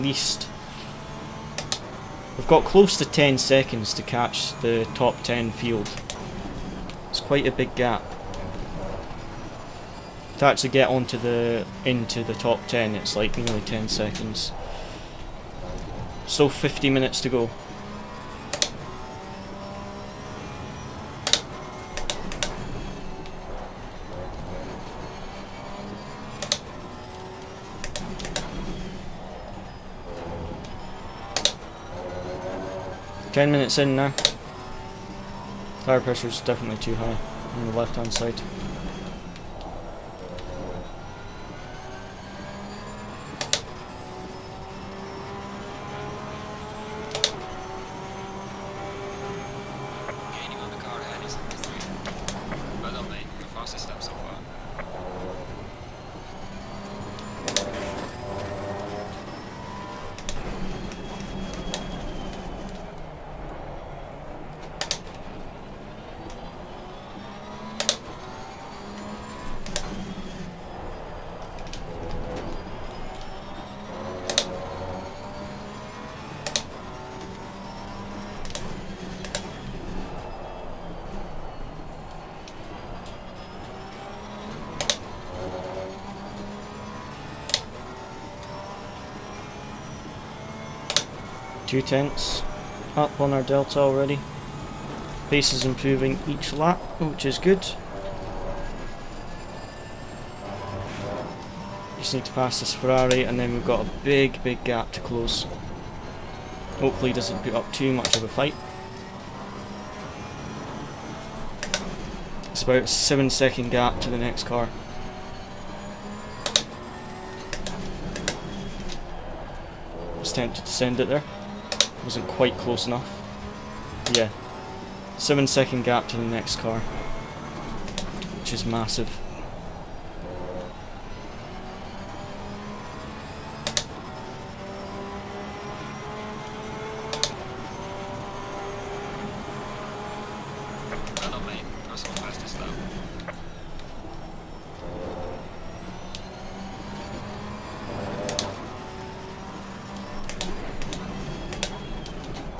S1: close to 10 seconds to catch the top 10 field. It's quite a big gap. To actually get into the top 10, it's like nearly 10 seconds. Still 50 minutes to go. Ten minutes in now. Tire pressure is definitely too high on the left hand side.
S3: Gaining on the car ahead is number 3. Well done, mate. Your fastest lap so far.
S1: Two tenths up on our delta already. Pace is improving each lap, which is good. Just need to pass this Ferrari and then we've got a big gap to close. Hopefully he doesn't put up too much of a fight. It's about a 7-second gap to the next car. I was tempted to send it there. Wasn't quite close enough. Yeah. 7-second gap to the next car. Which is massive.
S3: Well done, mate. Personal fastest lap.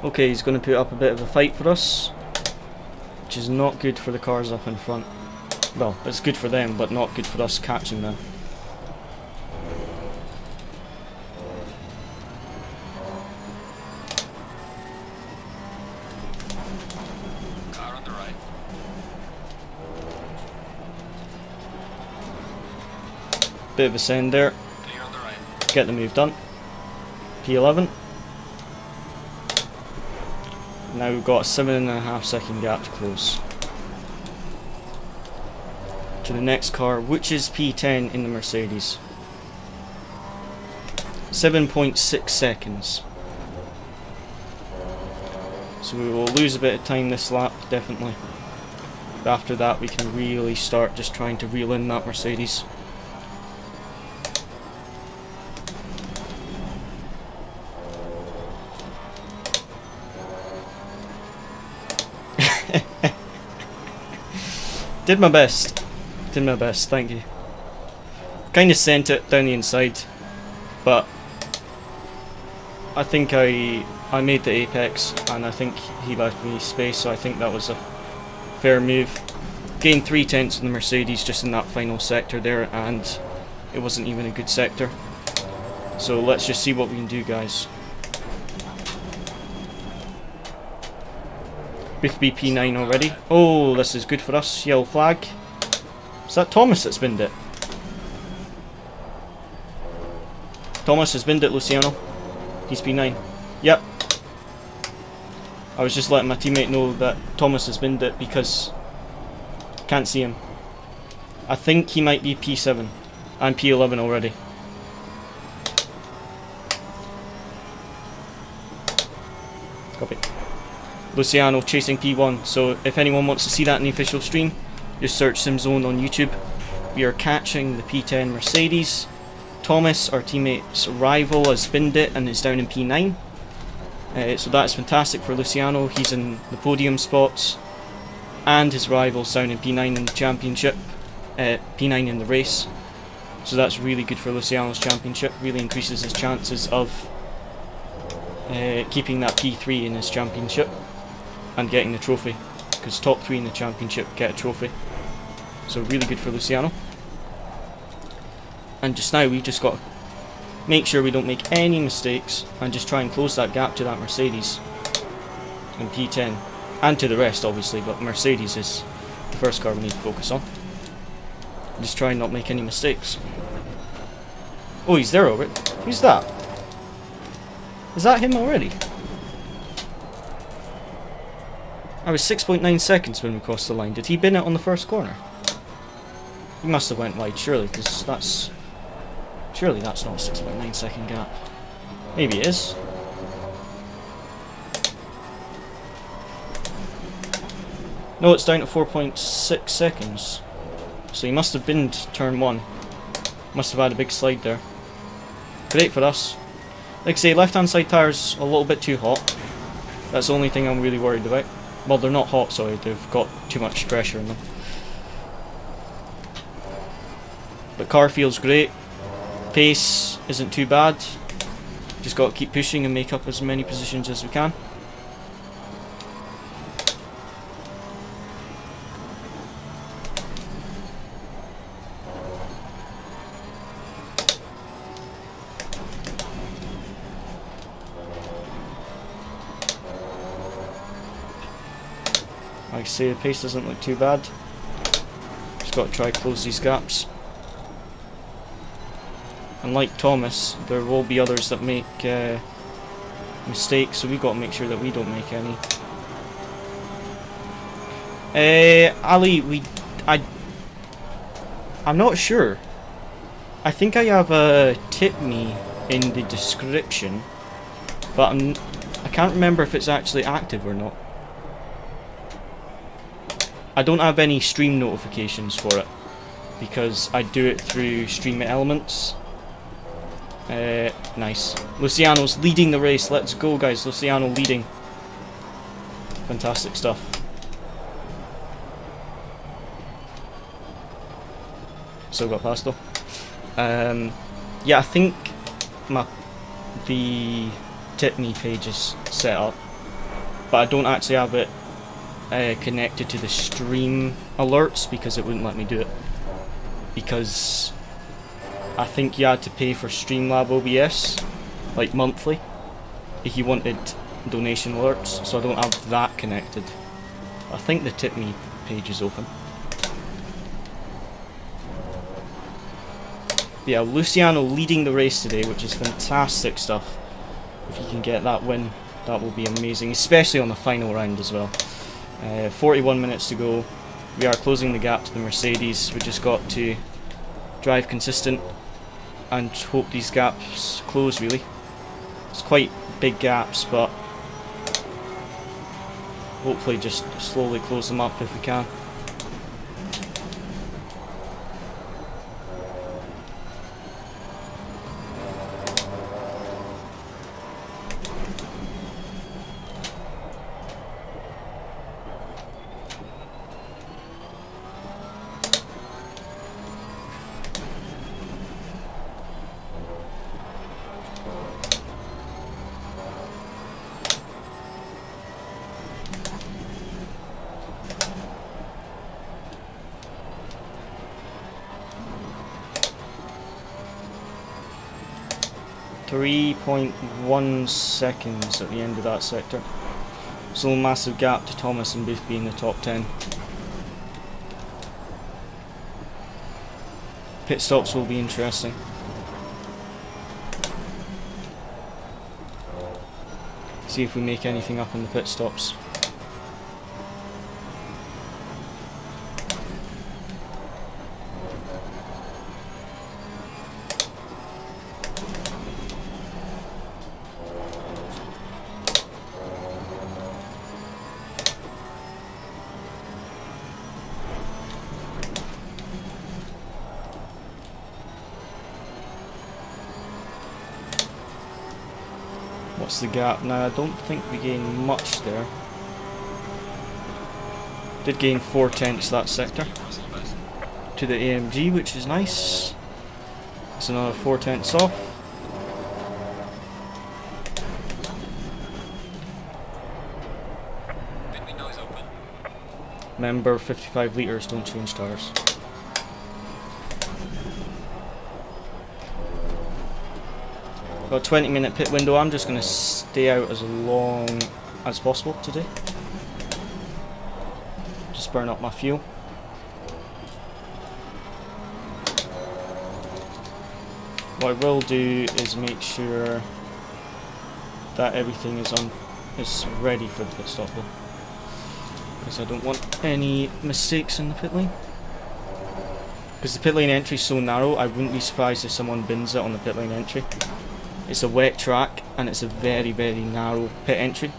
S1: Okay, he's going to put up a bit of a fight for us, which is not good for the cars up in front. Well, it's good for them, but not good for us catching them.
S3: Car on the right.
S1: Bit of a send there.
S3: Clear on the right.
S1: Get the move done. P11. Now we've got a 7.5-second gap to close to the next car, which is P10 in the Mercedes. 7.6 seconds. So we will lose a bit of time this lap, definitely. But after that we can really start just trying to reel in that Mercedes. Did my best, thank you. Kind of sent it down the inside, but I think I made the apex and I think he left me space, so I think that was a fair move. Gained 3 tenths in the Mercedes just in that final sector there, and it wasn't even a good sector. So let's just see what we can do, guys. Both be P9 already. Oh, this is good for us. Yellow flag. Is that Thomas that's binned it? Thomas has binned it, Luciano. He's P9. Yep. I was just letting my teammate know that Thomas has binned it because can't see him. I think he might be P7 and P11 already. Copy. Luciano chasing P1, so if anyone wants to see that in the official stream, just search Simzone on YouTube. We are catching the P10 Mercedes. Thomas, our teammate's rival, has binned it and is down in P9. So that's fantastic for Luciano. He's in the podium spots, and his rival's down in P9 in the championship, P9 in the race. So that's really good for Luciano's championship. Really increases his chances of keeping that P3 in his championship and getting the trophy, because top 3 in the championship get a trophy. So really good for Luciano. And just now we've just got to make sure we don't make any mistakes and just try and close that gap to that Mercedes in P10, and to the rest obviously, but Mercedes is the first car we need to focus on. Just try and not make any mistakes. Oh, he's there already. Who's that? Is that him already? I was 6.9 seconds when we crossed the line. Did he bin it on the first corner? He must have went wide, surely, because that's... Surely that's not a 6.9 second gap. Maybe it is. No, it's down to 4.6 seconds. So he must have binned turn 1. Must have had a big slide there. Great for us. Like I say, left hand side tyres a little bit too hot. That's the only thing I'm really worried about. Well, they're not hot, sorry, they've got too much pressure in them. But car feels great. Pace isn't too bad. Just got to keep pushing and make up as many positions as we can. Like I say, the pace doesn't look too bad. Just got to try to close these gaps. And like Thomas, there will be others that make mistakes, so we've got to make sure that we don't make any. Ali, I'm not sure. I think I have a tip me in the description, but I can't remember if it's actually active or not. I don't have any stream notifications for it because I do it through Stream Elements. Nice. Luciano's leading the race. Let's go, guys. Luciano leading. Fantastic stuff. Still got past though. Yeah, I think the tip me page is set up, but I don't actually have it connected to the stream alerts because it wouldn't let me do it. Because I think you had to pay for Streamlab OBS, like monthly, if you wanted donation alerts, so I don't have that connected. I think the tip me page is open. But yeah, Luciano leading the race today, which is fantastic stuff. If you can get that win, that will be amazing, especially on the final round as well. 41 minutes to go. We are closing the gap to the Mercedes. We just got to drive consistent and hope these gaps close, really. It's quite big gaps, but hopefully just slowly close them up if we can. .1 seconds at the end of that sector. Still a massive gap to Thomas and Boothby in the top 10. Pit stops will be interesting. See if we make anything up in the pit stops. What's the gap now? I don't think we gained much there. Did gain 4/10 that sector to the AMG, which is nice. It's another 4/10 off. Remember, 55 litres, don't change tyres. Got a 20-minute pit window. I'm just going to stay out as long as possible today. Just burn up my fuel. What I will do is make sure that everything is ready for the pit stop though, because I don't want any mistakes in the pit lane. Because the pit lane entry is so narrow, I wouldn't be surprised if someone bins it on the pit lane entry. It's a wet track and it's a very, very narrow pit entry,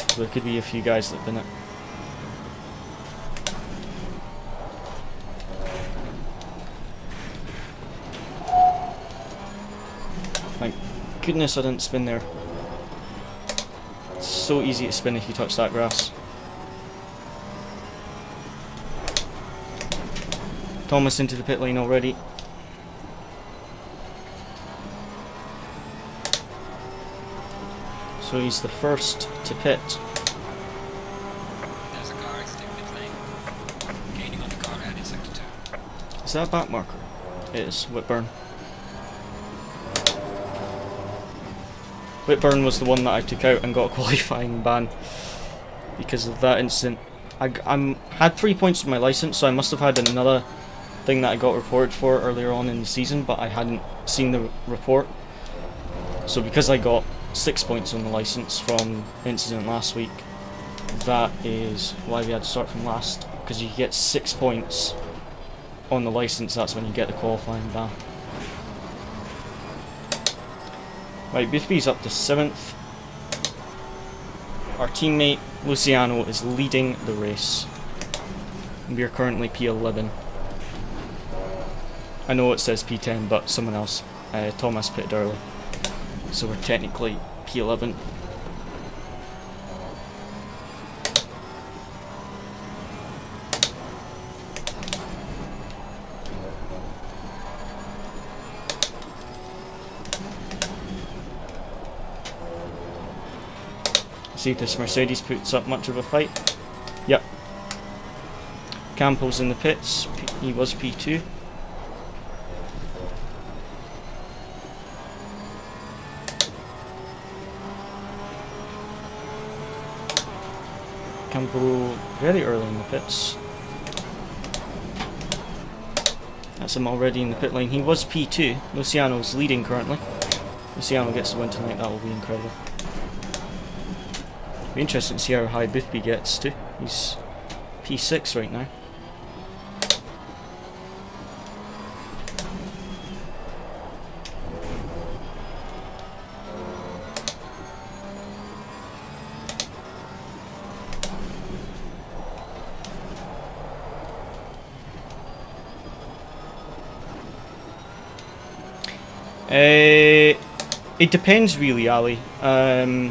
S1: so there could be a few guys that bin it. Thank goodness I didn't spin there. It's so easy to spin if you touch that grass. Thomas into the pit lane already. So he's the first to pit.
S3: There's a car exiting pit lane. Gaining on the car and in sector 2.
S1: Is that a back marker? It is. Whitburn. Whitburn was the one that I took out and got a qualifying ban because of that incident. I had 3 points with my license, so I must have had another thing that I got reported for earlier on in the season, but I hadn't seen the report. So because I got 6 points on the license from the incident last week, that is why we had to start from last, because you get 6 points on the license, that's when you get the qualifying ban. Right, Boothby's up to 7th. Our teammate Luciano is leading the race. We are currently P11. I know it says P10, but someone else, Thomas, pitted early, so we're technically P11. See if this Mercedes puts up much of a fight. Yep. Campos in the pits. He was P2. Campo very early in the pits. That's him already in the pit lane. He was P2. Luciano's leading currently. Luciano gets the win tonight. That will be incredible. Be interesting to see how high Boothby gets to. He's P6 right now. It depends really, Ali. It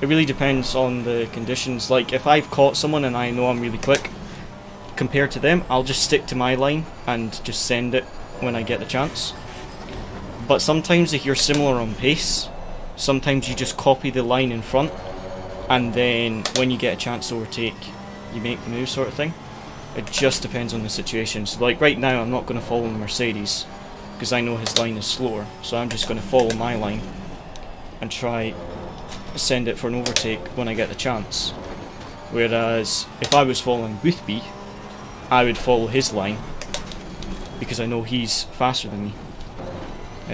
S1: really depends on the conditions. Like, if I've caught someone and I know I'm really quick compared to them, I'll just stick to my line and just send it when I get the chance. But sometimes if you're similar on pace, sometimes you just copy the line in front, and then when you get a chance to overtake, you make the move, sort of thing. It just depends on the situation. So like right now, I'm not going to follow the Mercedes because I know his line is slower, so I'm just going to follow my line and try send it for an overtake when I get the chance. Whereas if I was following Boothby, I would follow his line because I know he's faster than me.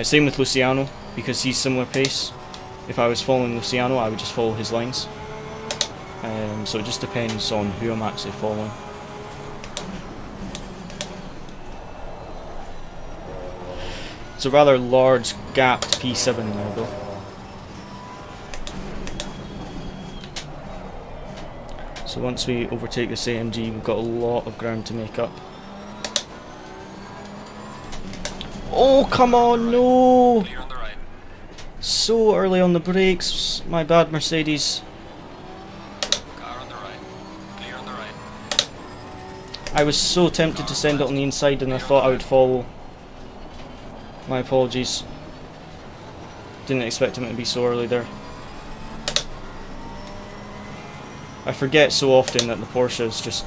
S1: Same with Luciano, because he's similar pace. If I was following Luciano, I would just follow his lines. So it just depends on who I'm actually following. It's a rather large gapped P7 there though. So once we overtake this AMG, we've got a lot of ground to make up. Oh, come on, no!
S3: Clear on the right.
S1: So early on the brakes, my bad Mercedes.
S3: Car on the right. Clear on the right.
S1: I was so tempted to send it on the inside and I thought I would follow. My apologies. Didn't expect him to be so early there. I forget so often that the Porsche is just...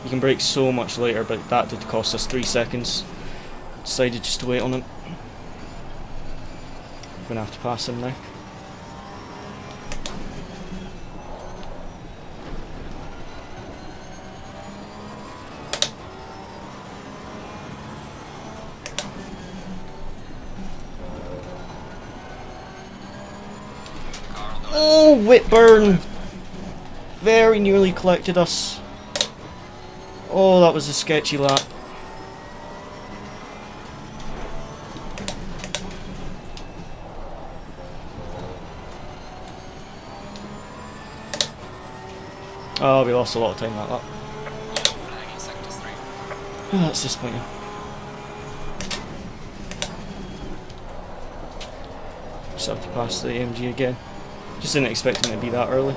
S1: You can brake so much later, but that did cost us 3 seconds. Decided just to wait on him. I'm gonna have to pass him now. Oh, Whitburn! Very nearly collected us. Oh, that was a sketchy lap. Oh, we lost a lot of time that lap.
S3: Yellow flag in sector 3.
S1: Oh, that's disappointing. Just have to pass the AMG again. Just didn't expect him to be that early.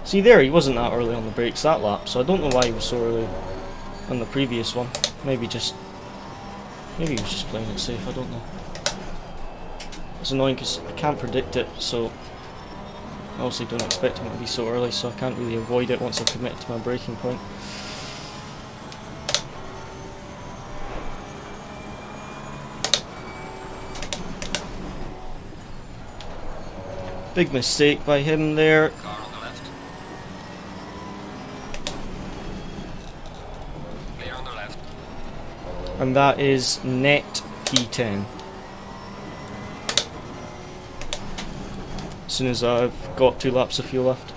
S1: See there, he wasn't that early on the brakes that lap, so I don't know why he was so early on the previous one. Maybe he was just playing it safe, I don't know. It's annoying because I can't predict it, so I also don't expect him to be so early, so I can't really avoid it once I've committed to my braking point. Big mistake by him there.
S3: Car on the left. Clear on the left.
S1: And that is net P10. As soon as I've got 2 laps of fuel left.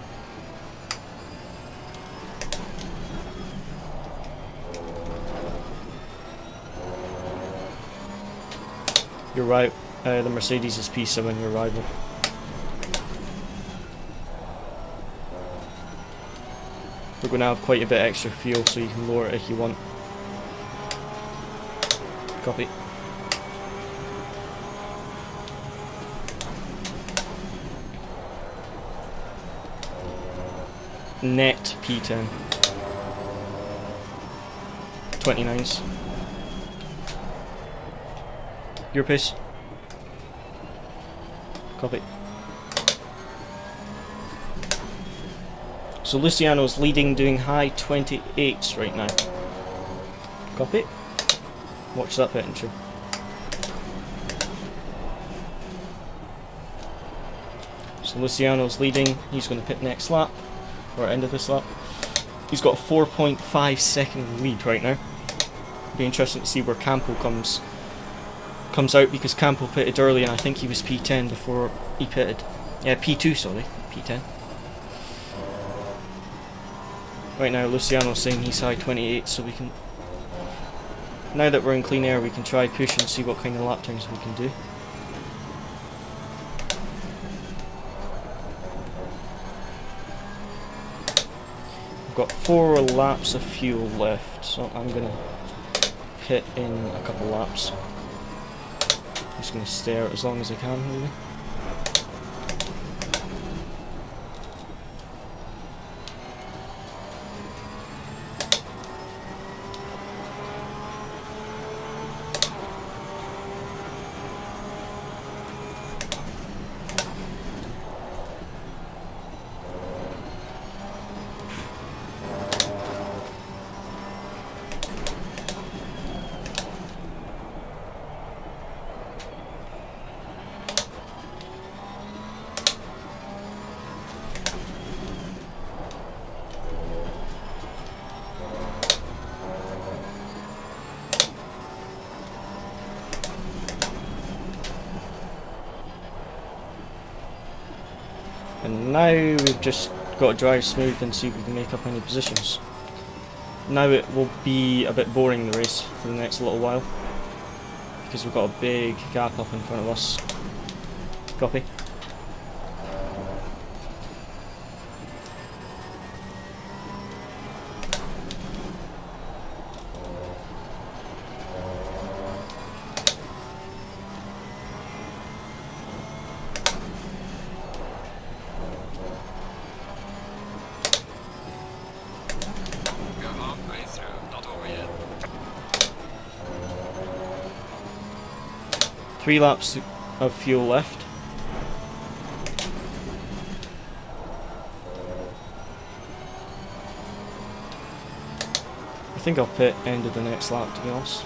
S1: You're right, the Mercedes is P7, your rival. We're going to have quite a bit extra fuel, so you can lower it if you want. Copy. Net P10. 29s. Your pace. Copy. So Luciano's leading, doing high 28s right now. Copy. Watch that bit intro. So Luciano's leading, he's going to pit next lap, or end of this lap. He's got a 4.5 second lead right now. Be interesting to see where Campo comes out, because Campo pitted early and I think he was P10 before he pitted. Yeah, P2, sorry, P10. Right now Luciano's saying he's high 28, so we can... Now that we're in clean air, we can try push and see what kind of lap times we can do. We've got 4 laps of fuel left, so I'm going to pit in a couple laps. I'm just going to stay out as long as I can, really. And now we've just got to drive smooth and see if we can make up any positions. Now it will be a bit boring, the race, for the next little while, because we've got a big gap up in front of us. Copy.
S3: Go halfway through, not over yet.
S1: 3 laps of fuel left. I think I'll pit end of the next lap, to be honest.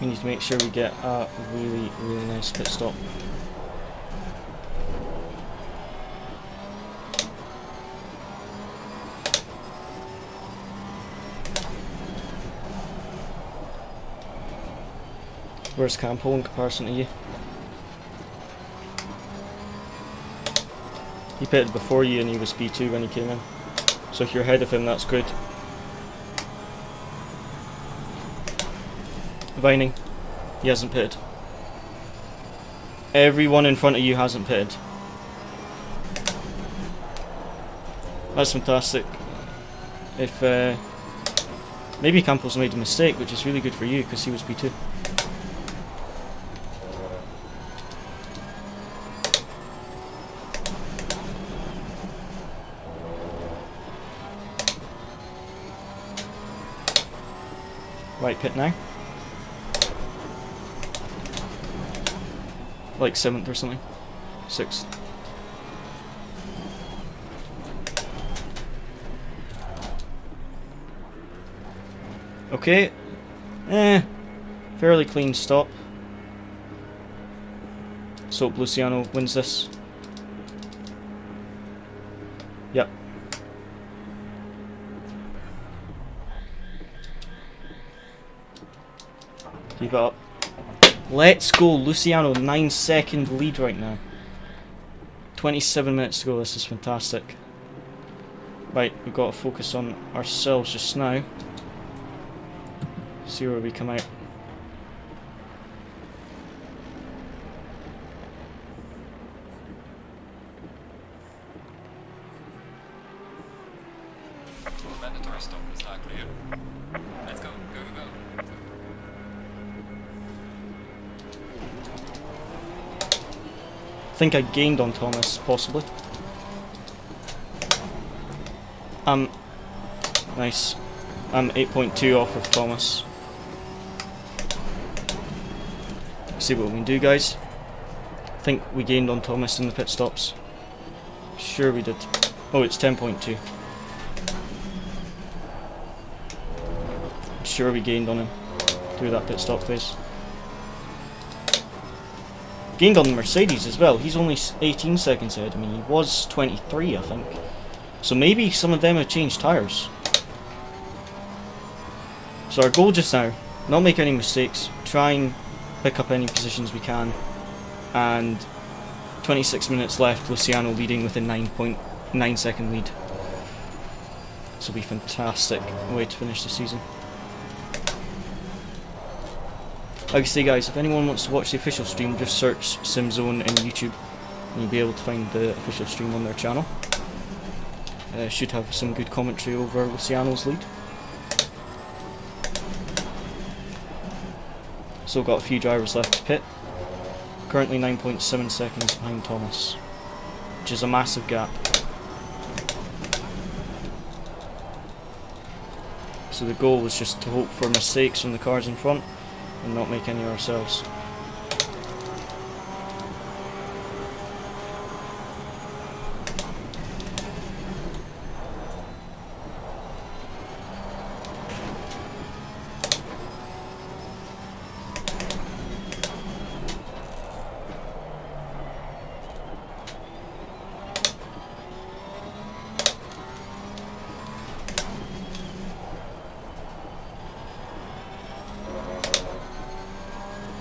S1: We need to make sure we get a really, really nice pit stop. Where's Campo in comparison to you? He pitted before you and he was P2 when he came in. So if you're ahead of him, that's good. Vining. He hasn't pitted. Everyone in front of you hasn't pitted. That's fantastic. If maybe Campo's made a mistake, which is really good for you because he was P2. Right, pit now. Like 7th or something. 6th. Okay. Fairly clean stop. So Luciano wins this. Yep. Keep it up. Let's go, Luciano, 9-second lead right now. 27 minutes to go, this is fantastic. Right, we've got to focus on ourselves just now. See where we come out.
S3: Mandatory stop is now clear. Let's go, go, go, go.
S1: I think I gained on Thomas, possibly. Nice. I'm 8.2 off of Thomas. See what we can do, guys. I think we gained on Thomas in the pit stops. Sure we did. Oh, it's 10.2. Sure we gained on him through that pit stop phase. Gained on the Mercedes as well. He's only 18 seconds ahead of me. He was 23, I think. So maybe some of them have changed tyres. So our goal just now, not make any mistakes, try and pick up any positions we can, and 26 minutes left, Luciano leading with a 9.9 second lead. This will be a fantastic way to finish the season. Like I say, guys, if anyone wants to watch the official stream, just search Simzone in YouTube and you'll be able to find the official stream on their channel. Should have some good commentary over Luciano's lead. Still got a few drivers left to pit. Currently 9.7 seconds behind Thomas, which is a massive gap. So the goal was just to hope for mistakes from the cars in front and not make any ourselves.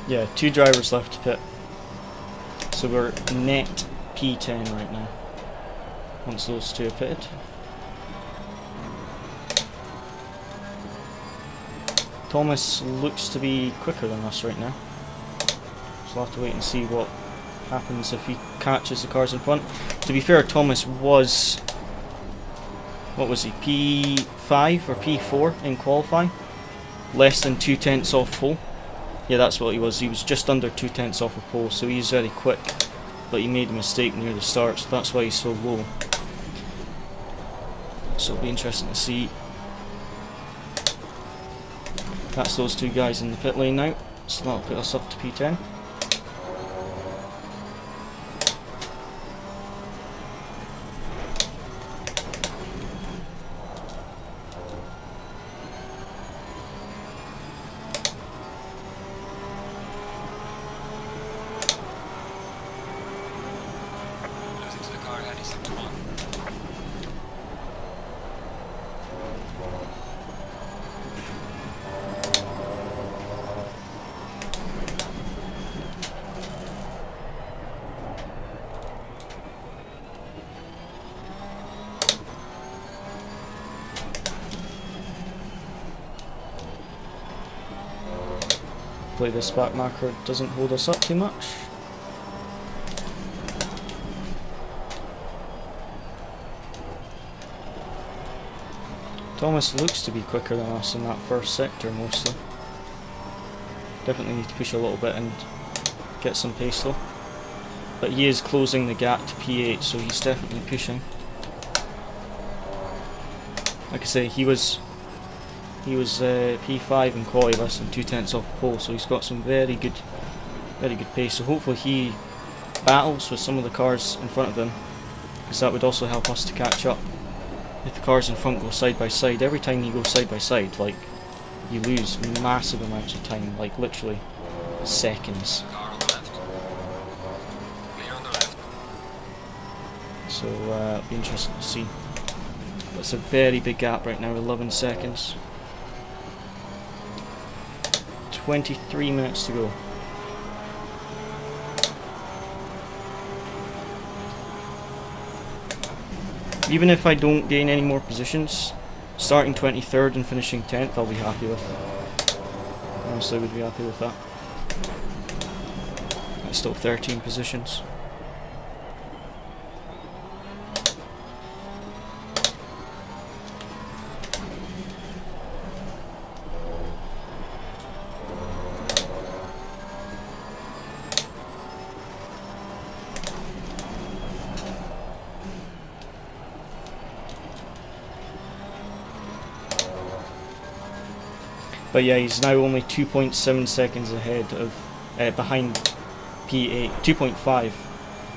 S1: Yeah, 2 drivers left to pit. So we're net P10 right now. Once those 2 are pitted. Thomas looks to be quicker than us right now. So we'll have to wait and see what happens if he catches the cars in front. To be fair, Thomas was... what was he? P5 or P4 in qualifying? Less than 2 tenths off pole. Yeah, that's what he was. He was just under 2 tenths off of pole, so he's very quick. But he made a mistake near the start, so that's why he's so low. So it'll be interesting to see. That's those 2 guys in the pit lane now, so that'll put us up to P10.
S3: Losing to the car ahead is sector 1.
S1: Hopefully this back marker doesn't hold us up too much. Thomas looks to be quicker than us in that first sector mostly. Definitely need to push a little bit and get some pace though. But he is closing the gap to P8, so he's definitely pushing. Like I say, he was P5 in quali, less than 2 tenths off the pole, so he's got some very good pace. So hopefully he battles with some of the cars in front of him, because that would also help us to catch up. If the cars in front go side by side, every time you go side by side, like, you lose massive amounts of time, like literally seconds.
S3: Car on the left. Clear on the left.
S1: So it'll be interesting to see. But it's a very big gap right now, 11 seconds. 23 minutes to go. Even if I don't gain any more positions, starting 23rd and finishing 10th I'll be happy with. Honestly, would be happy with that. That's still 13 positions. But yeah, he's now only 2.7 seconds ahead of behind P8, 2.5.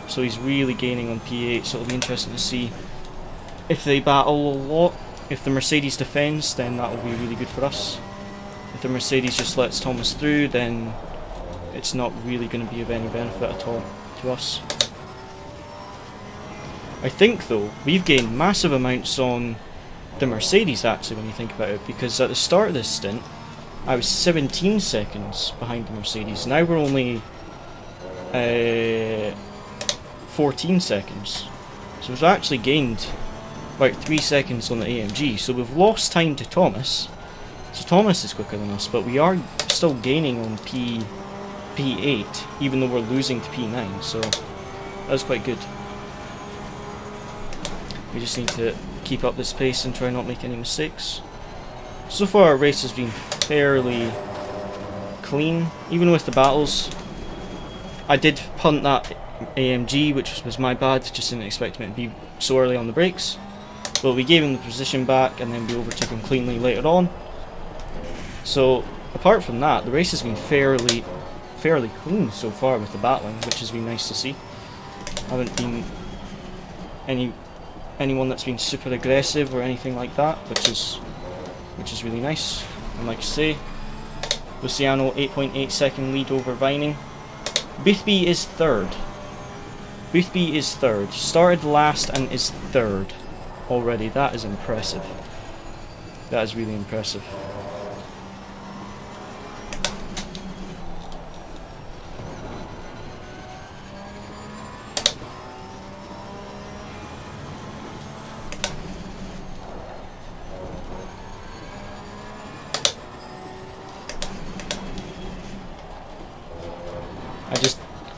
S1: So he's really gaining on P8. So it'll be interesting to see if they battle a lot. If the Mercedes defends, then that will be really good for us. If the Mercedes just lets Thomas through, then it's not really going to be of any benefit at all to us. I think though, we've gained massive amounts on the Mercedes actually when you think about it, because at the start of this stint I was 17 seconds behind the Mercedes. Now we're only 14 seconds. So we've actually gained about 3 seconds on the AMG. So we've lost time to Thomas. So Thomas is quicker than us, but we are still gaining on P8, even though we're losing to P9. So that's quite good. We just need to keep up this pace and try not make any mistakes. So far our race has been fairly clean, even with the battles. I did punt that AMG, which was my bad, just didn't expect him to be so early on the brakes. But we gave him the position back and then we overtook him cleanly later on. So apart from that, the race has been fairly clean so far with the battling, which has been nice to see. I haven't been anyone that's been super aggressive or anything like that, which is really nice. And like I say, Luciano 8.8 second lead over Vining. Boothby is third. Boothby is third. Started last and is third already. That is impressive. That is really impressive.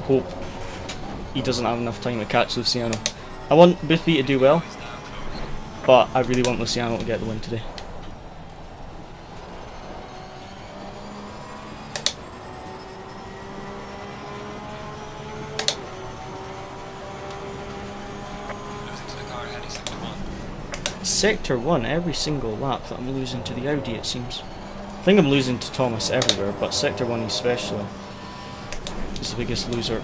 S1: hope he doesn't have enough time to catch Luciano. I want Biffy to do well, but I really want Luciano to get the win today.
S3: Losing to the car heading sector 1.
S1: Sector 1, every single lap that I'm losing to the Audi, it seems. I think I'm losing to Thomas everywhere, but Sector 1 especially is the biggest loser.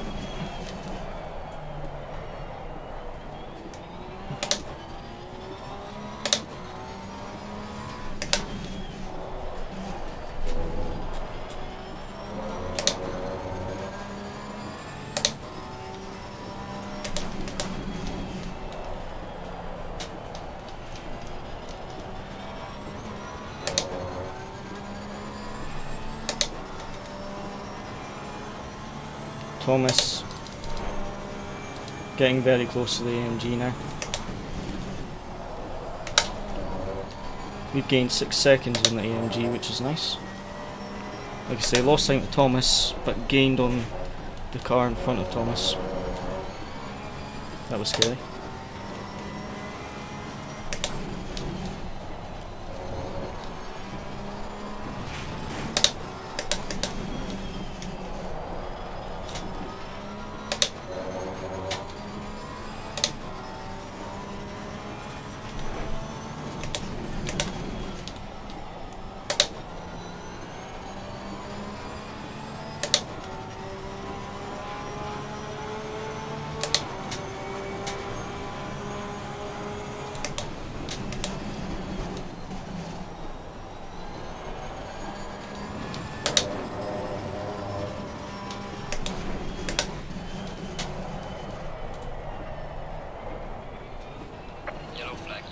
S1: Thomas getting very close to the AMG now. We've gained 6 seconds on the AMG, which is nice. Like I say, lost time to Thomas, but gained on the car in front of Thomas. That was scary.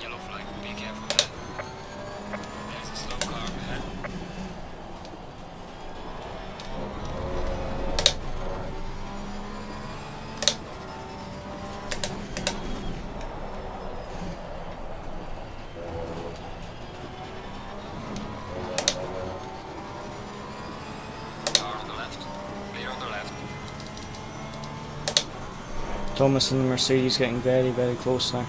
S3: Yellow flag, be careful there. There's a slow car ahead. Car on the left, clear on the left.
S1: Thomas and the Mercedes getting very, very close now.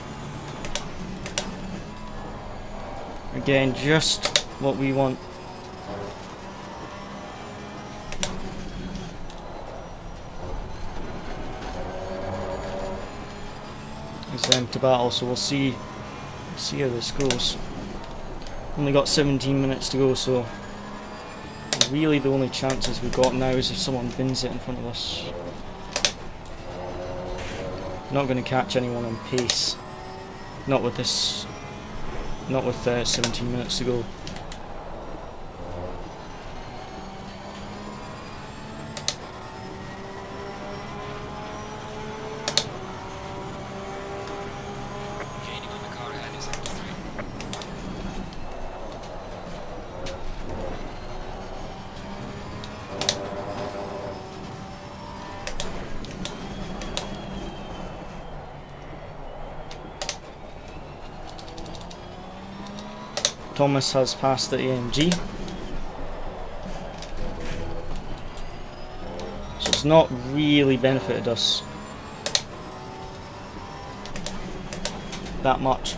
S1: Again, just what we want. It's them to battle, so we'll see how this goes. Only got 17 minutes to go, so really the only chances we've got now is if someone bins it in front of us. Not going to catch anyone on pace. Not with this. Not with 17 minutes to go.
S3: Gaining on the car ahead is sector 3.
S1: Thomas has passed the AMG. So it's not really benefited us that much,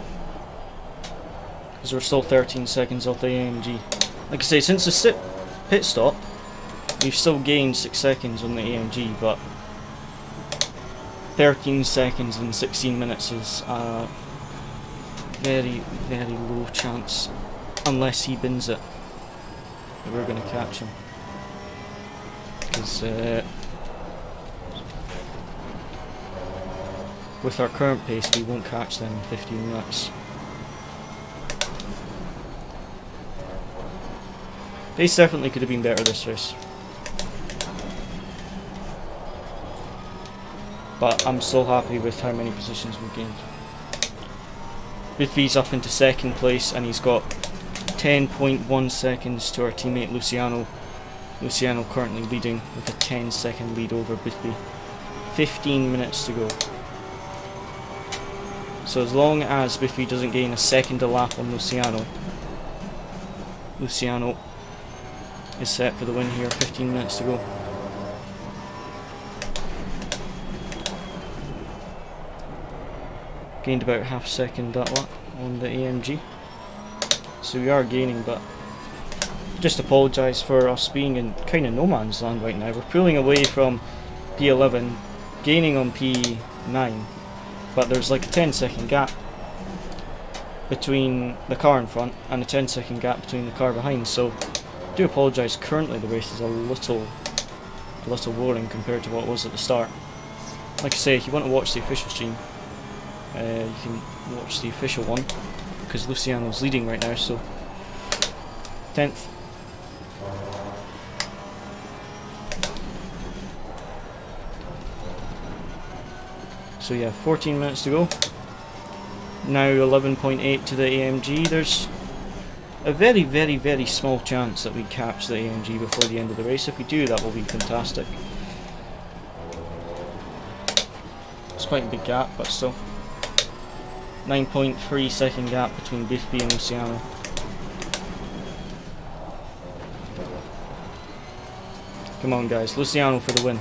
S1: because we're still 13 seconds off the AMG. Like I say, since the pit stop, we've still gained 6 seconds on the AMG, but 13 seconds in 16 minutes is a very, very low chance, unless he bins it, that we're going to catch him. Because with our current pace, we won't catch them in 15 minutes. Pace definitely could have been better this race, but I'm still happy with how many positions we've gained. Biffy's up into second place, and he's got 10.1 seconds to our teammate Luciano. Luciano currently leading with a 10-second lead over Biffy. 15 minutes to go. So as long as Biffy doesn't gain a second a lap on Luciano, Luciano is set for the win here. 15 minutes to go. Gained about half a second that lap on the AMG. So we are gaining, but just apologise for us being in kind of no man's land right now. We're pulling away from P11, gaining on P9, but there's like a 10-second gap between the car in front and a 10-second gap between the car behind. So I do apologise. Currently the race is a little boring compared to what it was at the start. Like I say, if you want to watch the official stream, you can watch the official one, because Luciano's leading right now, so 10th. So yeah, 14 minutes to go. Now 11.8 to the AMG. There's a very, very, very small chance that we catch the AMG before the end of the race. If we do, that will be fantastic. It's quite a big gap, but still. 9.3 second gap between Biffy and Luciano. Come on guys, Luciano for the win.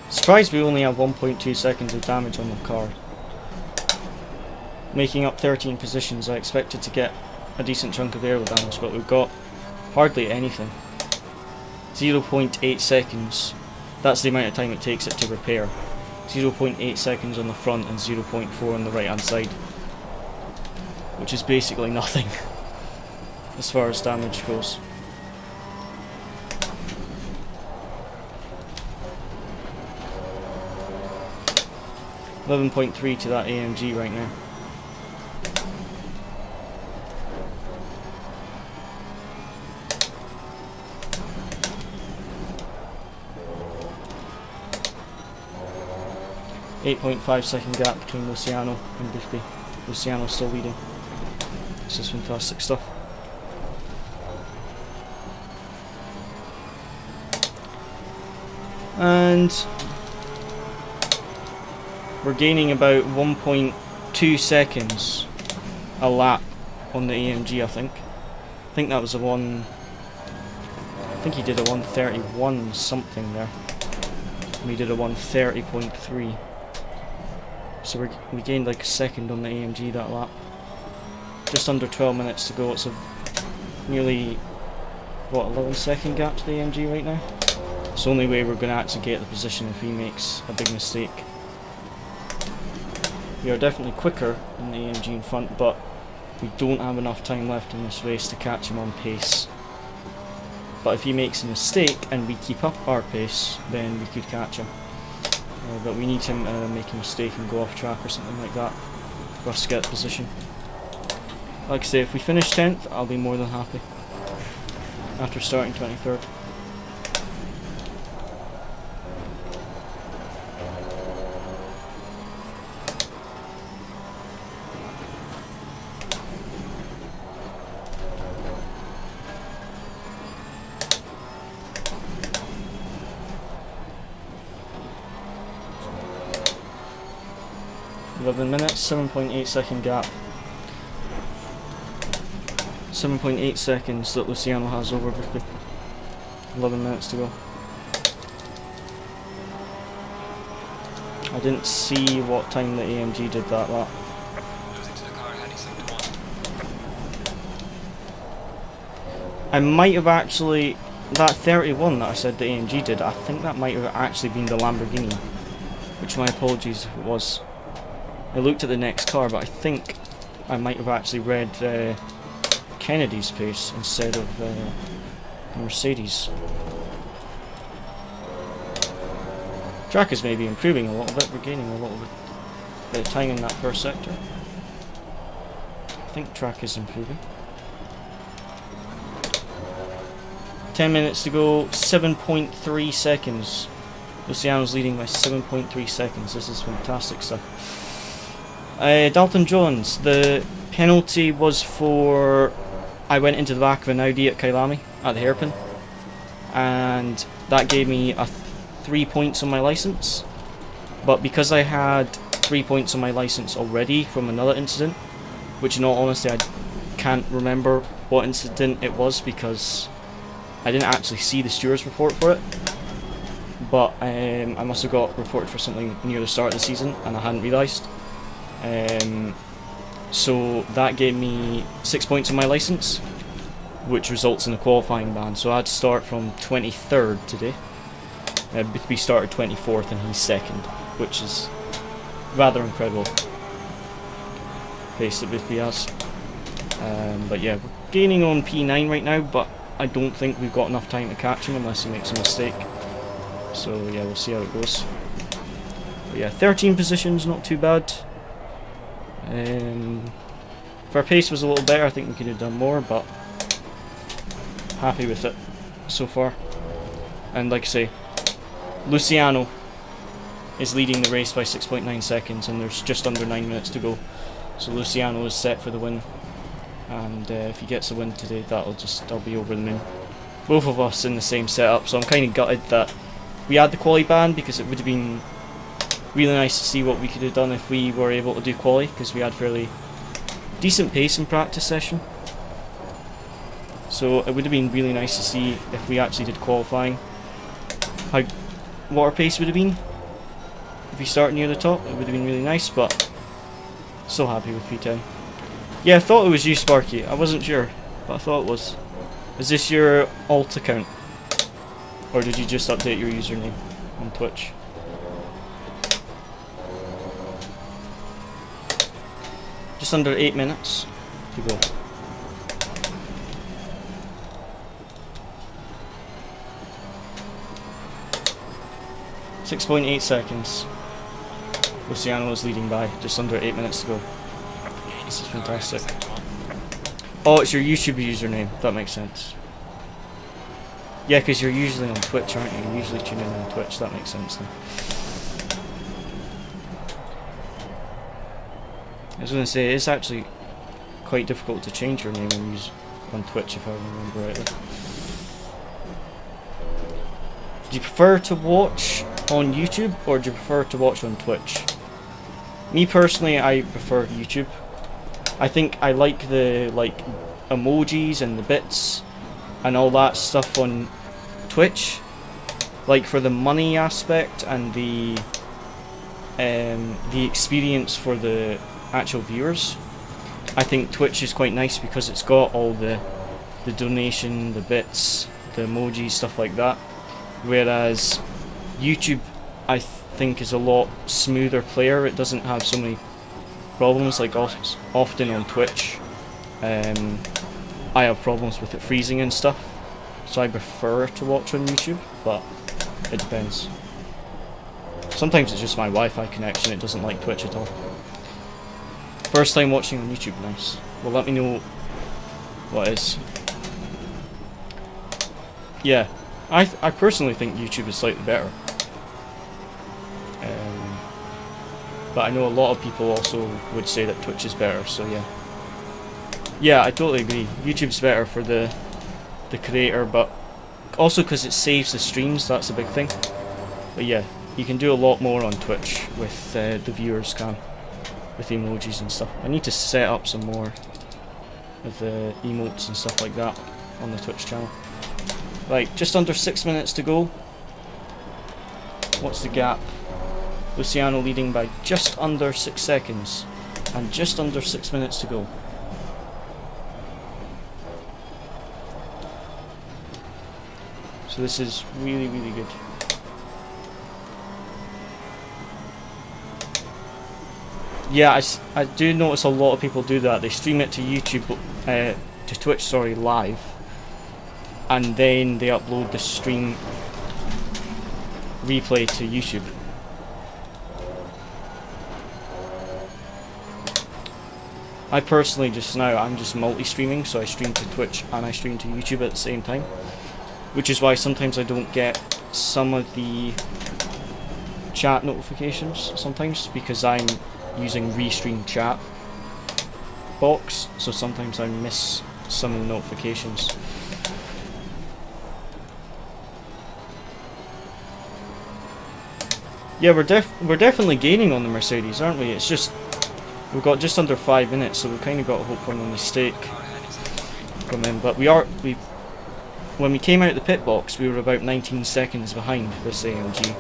S1: Surprised we only have 1.2 seconds of damage on the car. Making up 13 positions, I expected to get a decent chunk of aero damage, but we've got hardly anything. 0.8 seconds, that's the amount of time it takes it to repair. 0.8 seconds on the front and 0.4 on the right hand side. Which is basically nothing as far as damage goes. 11.3 to that AMG right now. .5 gap between Luciano and Biffy. Luciano's still leading. This is fantastic stuff. And we're gaining about 1.2 seconds a lap on the AMG, I think. I think that was a one. I think he did a 1:31 something there. And we did a 1:30.3. So we gained like a second on the AMG that lap. Just under 12 minutes to go. It's a nearly, what, 11-second gap to the AMG right now. It's the only way we're going to actually get the position if he makes a big mistake. We are definitely quicker than the AMG in front, but we don't have enough time left in this race to catch him on pace. But if he makes a mistake and we keep up our pace, then we could catch him. But we need him to make a mistake and go off track or something like that for us to get the position. Like I say, if we finish 10th, I'll be more than happy. After starting 23rd. Minutes, 7.8 second gap. 7.8 seconds that Luciano has over Biffy. 11 minutes to go. I didn't see what time the AMG did that lap. I might have actually, that 31 that I said the AMG did, I think that might have actually been the Lamborghini. Which, my apologies if it was. I looked at the next car, but I think I might have actually read Kennedy's pace instead of Mercedes. Track is maybe improving a little bit, we're gaining a little bit of time in that first sector. I think track is improving. 10 minutes to go, 7.3 seconds Luciano's leading by 7.3 seconds. This is fantastic stuff. Dalton Jones, the penalty was for... I went into the back of an Audi at Kailami at the hairpin, and that gave me 3 points on my license. But because I had 3 points on my license already from another incident, which in all honesty I can't remember what incident it was because I didn't actually see the steward's report for it, but I must have got reported for something near the start of the season and I hadn't realised. So that gave me 6 points on my license, which results in a qualifying ban. So I had to start from 23rd today. We started 24th and he's second, which is rather incredible pace that Biffy has. But yeah, we're gaining on P9 right now, but I don't think we've got enough time to catch him unless he makes a mistake. So yeah, we'll see how it goes. But yeah, 13 positions, not too bad. If our pace was a little better, I think we could have done more, but happy with it so far. And like I say, Luciano is leading the race by 6.9 seconds and there's just under 9 minutes to go. So Luciano is set for the win, and if he gets a win today, I'll be over the moon. Both of us in the same setup, so I'm kind of gutted that we had the quali ban, because it would have been really nice to see what we could have done if we were able to do quali, because we had fairly decent pace in practice session. So it would have been really nice to see if we actually did qualifying, what our pace would have been. If we started near the top, it would have been really nice, but still happy with P10. Yeah, I thought it was you, Sparky. I wasn't sure, but I thought it was. Is this your alt account? Or did you just update your username on Twitch? Just under 8 minutes to go. .8 seconds. Luciano is leading by just under 8 minutes to go. This is fantastic. Oh, it's your YouTube username. That makes sense. Yeah, because you're usually on Twitch, aren't you? You usually tune in on Twitch. That makes sense then. I was going to say, it's actually quite difficult to change your name on Twitch, if I remember rightly. Do you prefer to watch on YouTube, or do you prefer to watch on Twitch? Me personally, I prefer YouTube. I think I like the emojis and the bits and all that stuff on Twitch, like for the money aspect and the experience for the actual viewers. I think Twitch is quite nice because it's got all the donation, the bits, the emojis, stuff like that. Whereas YouTube, I think, is a lot smoother player. It doesn't have so many problems like often on Twitch. I have problems with it freezing and stuff, so I prefer to watch on YouTube, but it depends. Sometimes it's just my Wi-Fi connection, it doesn't like Twitch at all. First time watching on YouTube, nice. Well, let me know what is. Yeah, I personally think YouTube is slightly better. But I know a lot of people also would say that Twitch is better, so yeah. Yeah, I totally agree. YouTube's better for the creator, but also because it saves the streams, that's a big thing. But yeah, you can do a lot more on Twitch with the viewers can, with emojis and stuff. I need to set up some more of the emotes and stuff like that on the Twitch channel. Right, just under 6 minutes to go. What's the gap? Luciano leading by just under 6 seconds and just under 6 minutes to go. So this is really, really good. Yeah, I do notice a lot of people do that. They stream it to YouTube, to Twitch, sorry, live, and then they upload the stream replay to YouTube. I personally I'm just multi-streaming, so I stream to Twitch and I stream to YouTube at the same time, which is why sometimes I don't get some of the chat notifications sometimes because I'm using restream chat box, so sometimes I miss some of the notifications. Yeah, we're definitely gaining on the Mercedes, aren't we? It's just we've got just under 5 minutes, so we've kind of got to hope for a mistake from him. But when we came out of the pit box, we were about 19 seconds behind this AMG,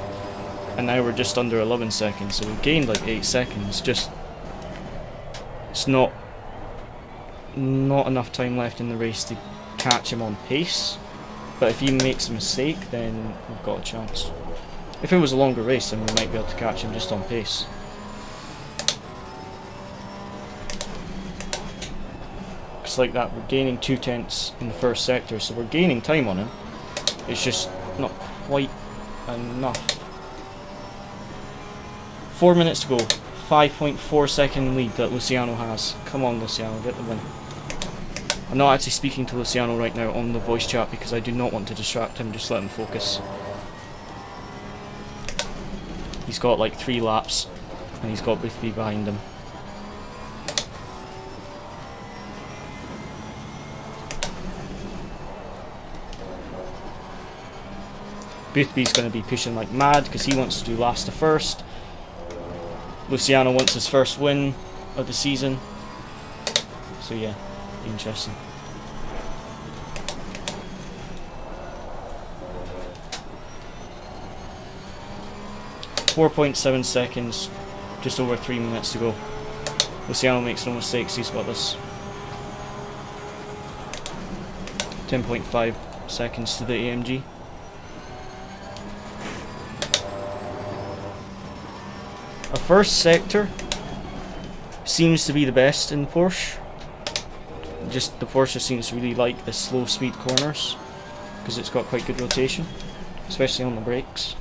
S1: and now we're just under 11 seconds. So we've gained like 8 seconds. Just it's not enough time left in the race to catch him on pace. But if he makes a mistake, then we've got a chance. If it was a longer race, then we might be able to catch him just on pace. It's like that, we're gaining 2 tenths in the first sector, so we're gaining time on him. It's just not quite enough. 4 minutes to go. 5.4 second lead that Luciano has. Come on, Luciano, get the win. I'm not actually speaking to Luciano right now on the voice chat because I do not want to distract him, just let him focus. He's got like 3 laps, and he's got Boothby behind him. Boothby's going to be pushing like mad because he wants to do last to first. Luciano wants his first win of the season. So yeah, interesting. .7 seconds, just over 3 minutes to go. Luciano makes no mistakes, he's got this. 10.5 seconds to the AMG. Our first sector seems to be the best in Porsche. Just the Porsche seems to really like the slow speed corners because it's got quite good rotation, especially on the brakes.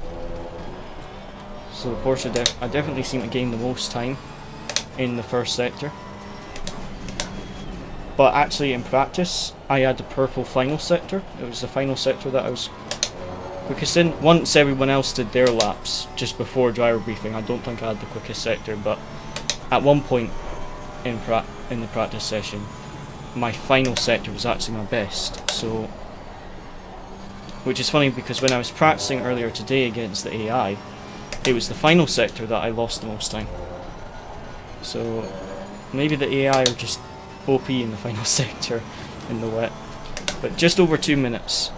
S1: So the Porsche I definitely seem to gain the most time in the first sector. But actually in practice, I had the purple final sector. It was the final sector that I was quickest in. Once everyone else did their laps, just before driver briefing, I don't think I had the quickest sector, but at one point in the practice session, my final sector was actually my best. So, which is funny because when I was practicing earlier today against the AI, it was the final sector that I lost the most time. So maybe the AI are just OP in the final sector in the wet. But just over 2 minutes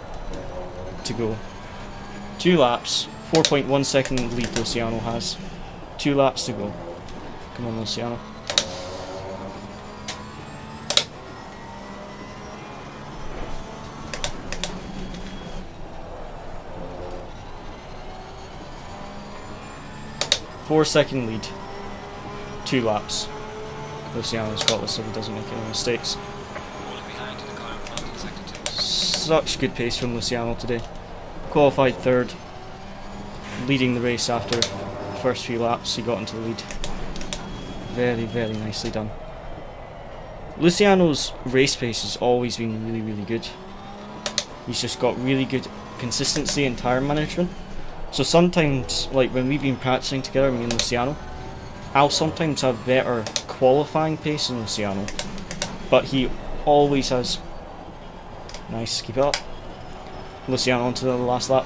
S1: to go. 2 laps, 4.1 second lead Luciano has. 2 laps to go. Come on, Luciano. Four-second lead. 2 laps. Luciano's got this if he doesn't make any mistakes. Such good pace from Luciano today. Qualified 3rd. Leading the race after the first few laps. He got into the lead. Very, very nicely done. Luciano's race pace has always been really, really good. He's just got really good consistency and tyre management. So sometimes, like when we've been practicing together, me and Luciano, I'll sometimes have better qualifying pace than Luciano, but he always has... Nice, keep it up. Luciano onto the last lap.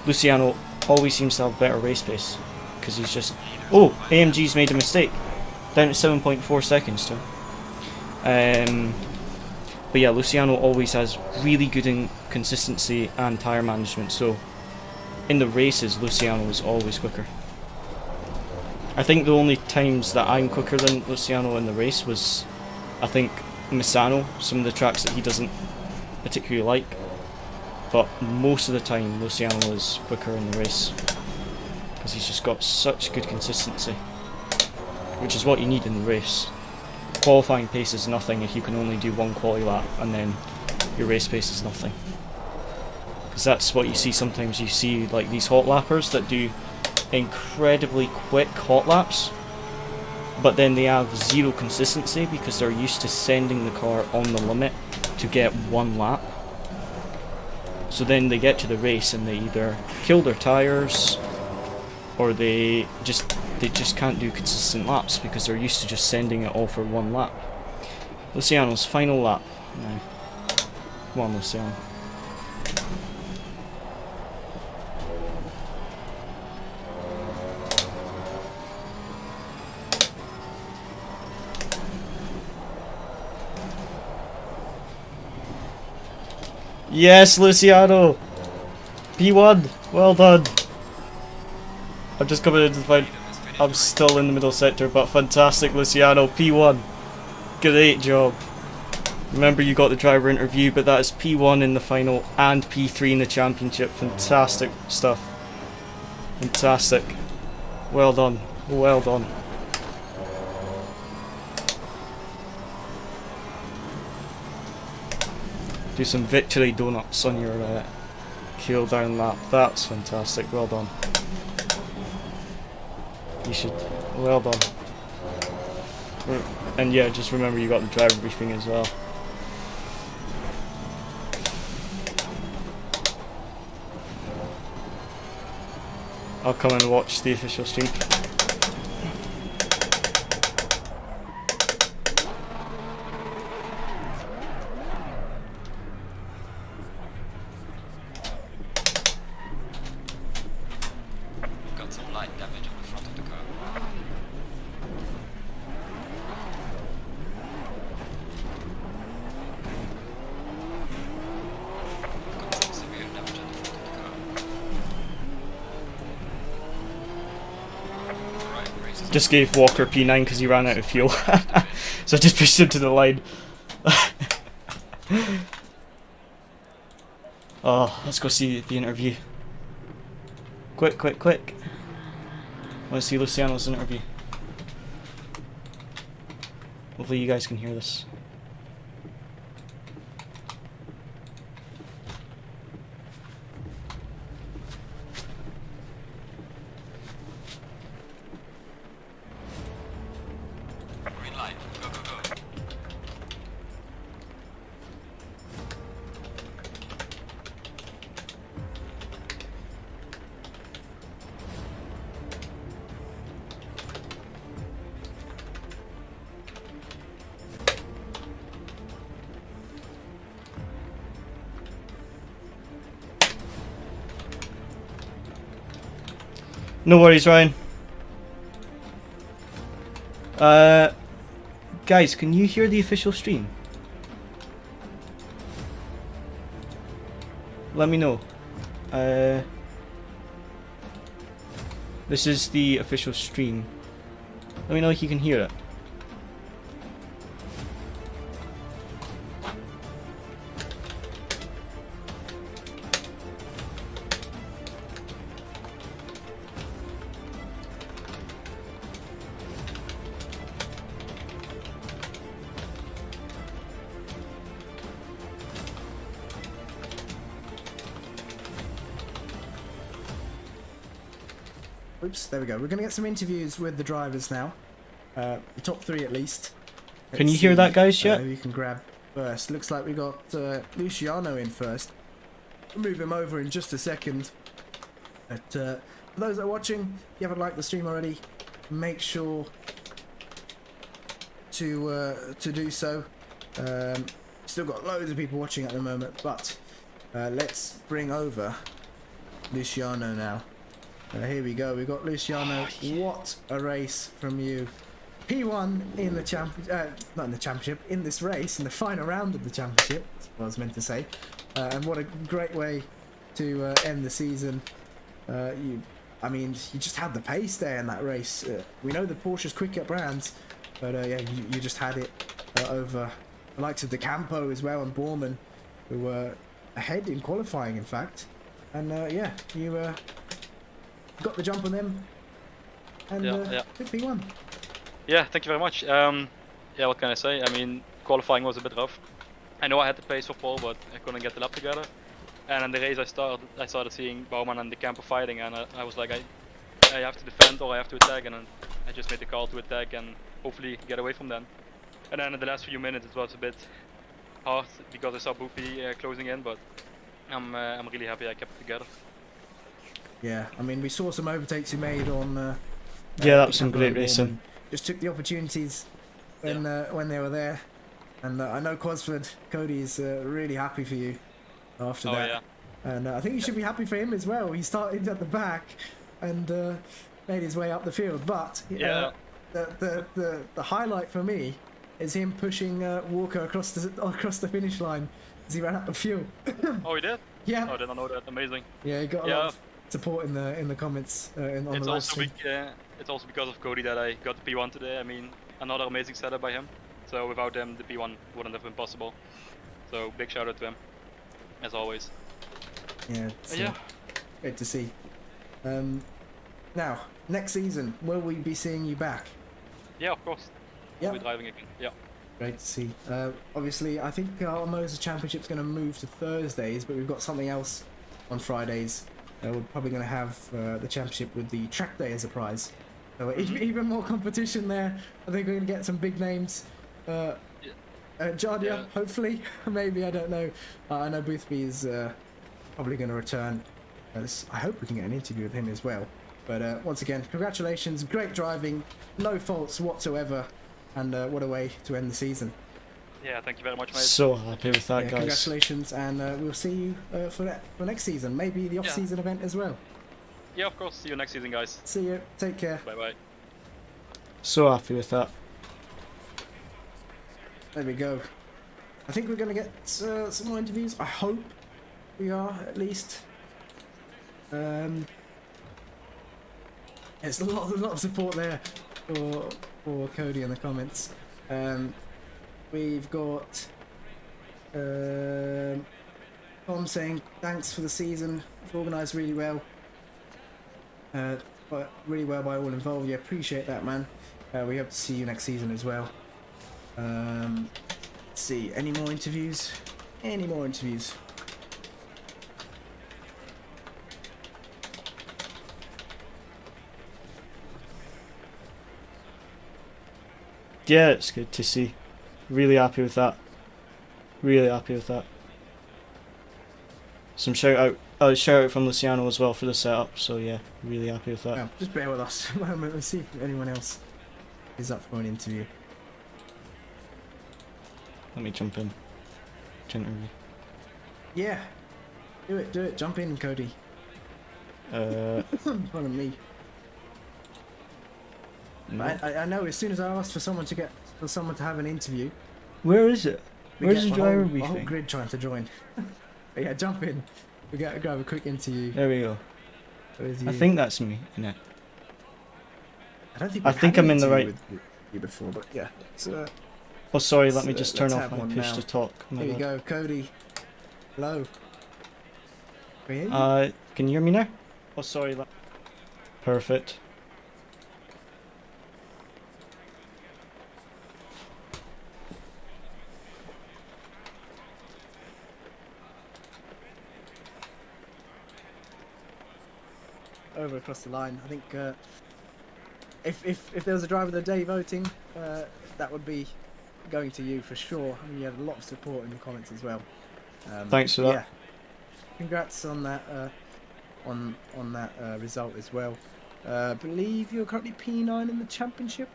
S1: Luciano always seems to have better race pace, because he's just... Oh, AMG's made a mistake. Down to 7.4 seconds too. But yeah, Luciano always has really good consistency and tyre management, so in the races Luciano is always quicker. I think the only times that I'm quicker than Luciano in the race was, I think, Misano, some of the tracks that he doesn't particularly like, but most of the time Luciano is quicker in the race because he's just got such good consistency, which is what you need in the race. Qualifying pace is nothing if you can only do 1 quali lap and then your race pace is nothing. Because that's what you see sometimes. You see like these hot lappers that do incredibly quick hot laps, but then they have 0 consistency because they're used to sending the car on the limit to get 1 lap. So then they get to the race and they either kill their tyres, or they just can't do consistent laps because they're used to just sending it all for one lap. Luciano's final lap now. Come on, Luciano. Yes, Luciano! P1! Well done! I'm just coming into the fight. I'm still in the middle sector, but fantastic, Luciano. P1. Great job. Remember, you got the driver interview, but that is P1 in the final and P3 in the championship. Fantastic stuff. Fantastic. Well done. Well done. Do some victory donuts on your cool down lap. That's fantastic. Well done. You should. Well done. And yeah, just remember you got the driver briefing as well. I'll come and watch the official stream.
S3: Got some light damage on the front of the car. We've got some severe damage on the front of the car. Right, races.
S1: Just gave Walker P9 because he ran out of fuel. So I just pushed him to the line. Oh, let's go see the interview. Quick, quick, quick. I want to see Luciano's interview. Hopefully you guys can hear this.
S3: Green light. Go, go, go.
S1: No worries, Ryan. Guys, can you hear the official stream? Let me know. This is the official stream. Let me know if you can hear it.
S4: Oops, there we go. We're going to get some interviews with the drivers now. The top three at least.
S1: Can you hear that, guys, yet?
S4: Who you can grab first. Looks like we got Luciano in first. We'll move him over in just a second. But for those that are watching, if you haven't liked the stream already, make sure to do so. Still got loads of people watching at the moment, but let's bring over Luciano now. Here we go. We've got Luciano. What a race from you! P1 in the not in the championship, in this race, in the final round of the championship. That's what I was meant to say. And what a great way to end the season. I mean, you just had the pace there in that race. We know the Porsche's quick at brands, but yeah, you just had it over the likes of the Campo as well and Borman, who were ahead in qualifying, in fact. And yeah, you got the jump on them, and good P1.
S5: Yeah, thank you very much. Yeah, what can I say? I mean, qualifying was a bit rough. I know I had the pace for pole, but I couldn't get the lap together. And in the race I started seeing Bauman and the Campo fighting, and I was like, I have to defend or I have to attack, and I just made the call to attack and hopefully get away from them. And then in the last few minutes it was a bit hard because I saw Boopy closing in, but I'm really happy I kept it together.
S4: Yeah, I mean, we saw some overtakes you made on.
S1: Yeah, that was some
S4: Capital
S1: great
S4: Warm
S1: racing.
S4: and just took the opportunities when they were there, and I know Cosford Cody's really happy for you after
S5: Oh
S4: that,
S5: yeah.
S4: and I think you should be happy for him as well. He started at the back and made his way up the field, but
S5: Yeah.
S4: the highlight for me is him pushing Walker across the finish line as he ran up the field.
S5: Oh, he did?
S4: Yeah,
S5: Oh, I did not know that. Amazing.
S4: yeah, he got a lot of support in the comments on
S5: It's
S4: the live
S5: also
S4: stream.
S5: it's also because of Cody that I got the P1 today. I mean, another amazing setup by him. So without him, the P1 wouldn't have been possible. So big shout out to him, as always.
S4: Yeah, it's,
S5: Yeah.
S4: great to see. Now, next season, will we be seeing you back?
S5: Yeah, of course.
S4: Yeah.
S5: I'll be driving again. Yeah.
S4: Great to see. Obviously, I think our Moza Championship's going to move to Thursdays, but we've got something else on Fridays. We're probably going to have the championship with the track day as a prize. So even more competition there. I think we're going to get some big names. Jardia,
S5: Yeah.
S4: hopefully. Maybe, I don't know. I know Boothby is probably going to return. I hope we can get an interview with him as well. But once again, congratulations. Great driving. No faults whatsoever. And what a way to end the season.
S5: Yeah, thank you very much, mate.
S1: So happy with that,
S4: Yeah,
S1: guys.
S4: congratulations, and we'll see you for next season. Maybe the off-season event as well.
S5: Yeah, of course. See you next season, guys.
S4: See you. Take care.
S5: Bye bye.
S1: So happy with that.
S4: There we go. I think we're going to get some more interviews. I hope we are, at least. There's a lot of support there for Cody in the comments. We've got Tom saying thanks for the season. It's organised really well. But really well by all involved. Yeah, appreciate that, man. We hope to see you next season as well. Let's see, any more interviews? Any more interviews?
S1: Yeah, it's good to see. Really happy with that. Really happy with that. Some shout out from Luciano as well for the setup. So yeah, really happy with that.
S4: Yeah, just bear with us a moment. Let's see if anyone else is up for an interview.
S1: Let me jump in. Gently.
S4: Yeah, do it. Jump in, Cody. Pardon me.
S1: No.
S4: I know. As soon as I asked for someone to have an interview,
S1: Where is it?
S4: we
S1: Where's
S4: get
S1: the driver
S4: whole
S1: briefing?
S4: grid trying to join. But yeah, jump in. We got to grab a quick interview.
S1: There we go.
S4: Where's
S1: I
S4: you?
S1: think that's me, innit?
S4: I don't think.
S1: I
S4: we've
S1: think
S4: had an
S1: I'm in the
S4: interview
S1: right-
S4: with you before, but yeah. So,
S1: Oh, sorry. Let me
S4: let's,
S1: just turn
S4: let's
S1: off
S4: have
S1: my
S4: one
S1: push
S4: now.
S1: to talk. My
S4: here we
S1: bad.
S4: go, Cody. Hello. Can you hear me?
S1: Can you hear me now? Oh, sorry. Perfect.
S4: Over across the line. I think if there was a driver of the day voting, that would be going to you for sure. I mean, you had a lot of support in the comments as well.
S1: Thanks for that.
S4: Yeah. Congrats on that on that result as well. I believe you're currently P9 in the championship,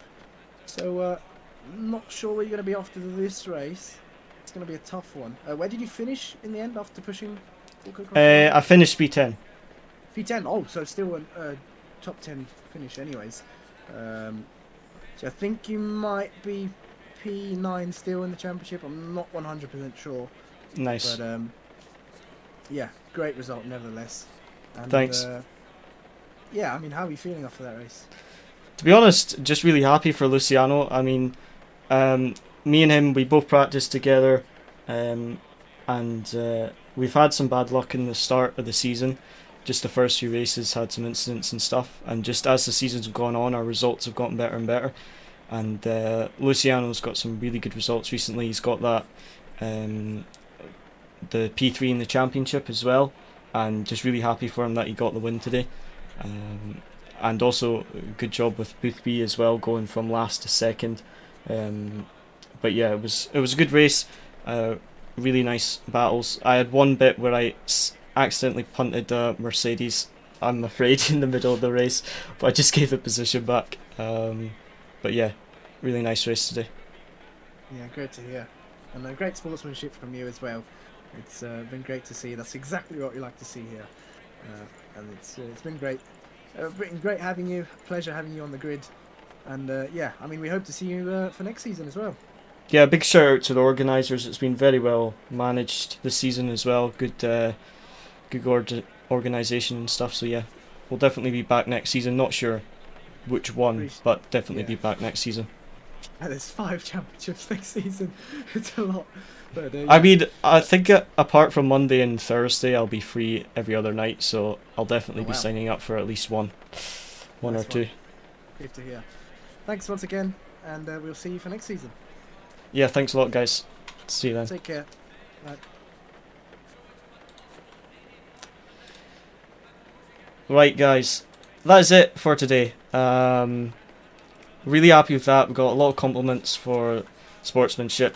S4: so not sure where you're going to be after this race. It's going to be a tough one. Where did you finish in the end after pushing?
S1: I finished P10.
S4: P10. Oh, so still a top 10 finish, anyways. So I think you might be P9 still in the championship. I'm not 100% sure,
S1: Nice.
S4: but yeah, great result nevertheless. And,
S1: Thanks.
S4: Yeah, I mean, how are you feeling after that race?
S1: To be honest, just really happy for Luciano. I mean, me and him, we both practiced together, and we've had some bad luck in the start of the season. Just the first few races had some incidents and stuff, and just as the season's gone on, our results have gotten better and better. And Luciano's got some really good results recently. He's got that the P3 in the championship as well, and just really happy for him that he got the win today. And also good job with Boothby as well, going from last to second. But yeah, it was a good race. really nice battles. I had one bit where I accidentally punted a Mercedes, I'm afraid, in the middle of the race, but I just gave the position back. But yeah, really nice race today.
S4: Yeah, great to hear. And great sportsmanship from you as well. It's been great to see. That's exactly what we like to see here. And it's been great. Great having you. Pleasure having you on the grid. And yeah, I mean, we hope to see you for next season as well.
S1: Yeah, big shout out to the organisers. It's been very well managed this season as well. Good organisation and stuff. So yeah, we'll definitely be back next season. Not sure which one, but definitely be back next season.
S4: And there's 5 championships next season. It's a lot. But, yeah.
S1: I mean, I think apart from Monday and Thursday, I'll be free every other night, so I'll definitely be signing up for at least one or two.
S4: Good to hear. Thanks once again, and we'll see you for next season.
S1: Yeah, thanks a lot, guys. See you then.
S4: Take care. Bye.
S1: Right, guys, that is it for today. Really happy with that. We got a lot of compliments for sportsmanship.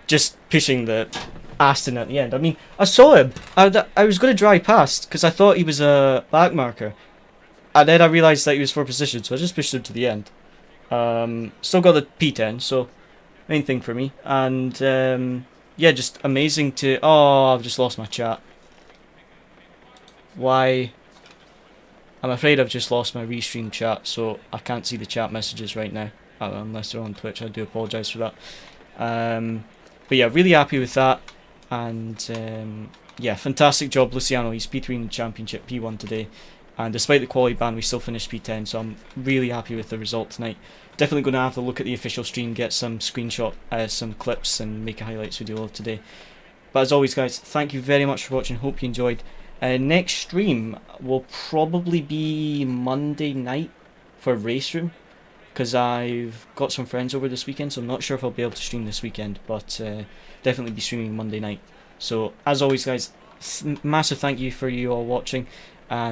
S1: Just pushing the Aston at the end. I mean, I saw him. I was going to drive past because I thought he was a back marker, and then I realised that he was for position, so I just pushed him to the end. Still got the P10, so main thing for me. And yeah, just amazing to. Oh, I've just lost my chat. Why? I'm afraid I've just lost my restream chat, so I can't see the chat messages right now, unless they're on Twitch. I do apologise for that. But yeah, really happy with that, and yeah, fantastic job, Luciano. He's P3 in the championship, P1 today, and despite the quality ban, we still finished P10. So I'm really happy with the result tonight. Definitely going to have a look at the official stream, get some some clips, and make a highlights video of today. But as always, guys, thank you very much for watching. Hope you enjoyed. Next stream will probably be Monday night for Race Room, because I've got some friends over this weekend, so I'm not sure if I'll be able to stream this weekend, but definitely be streaming Monday night. So as always, guys, massive thank you for you all watching, and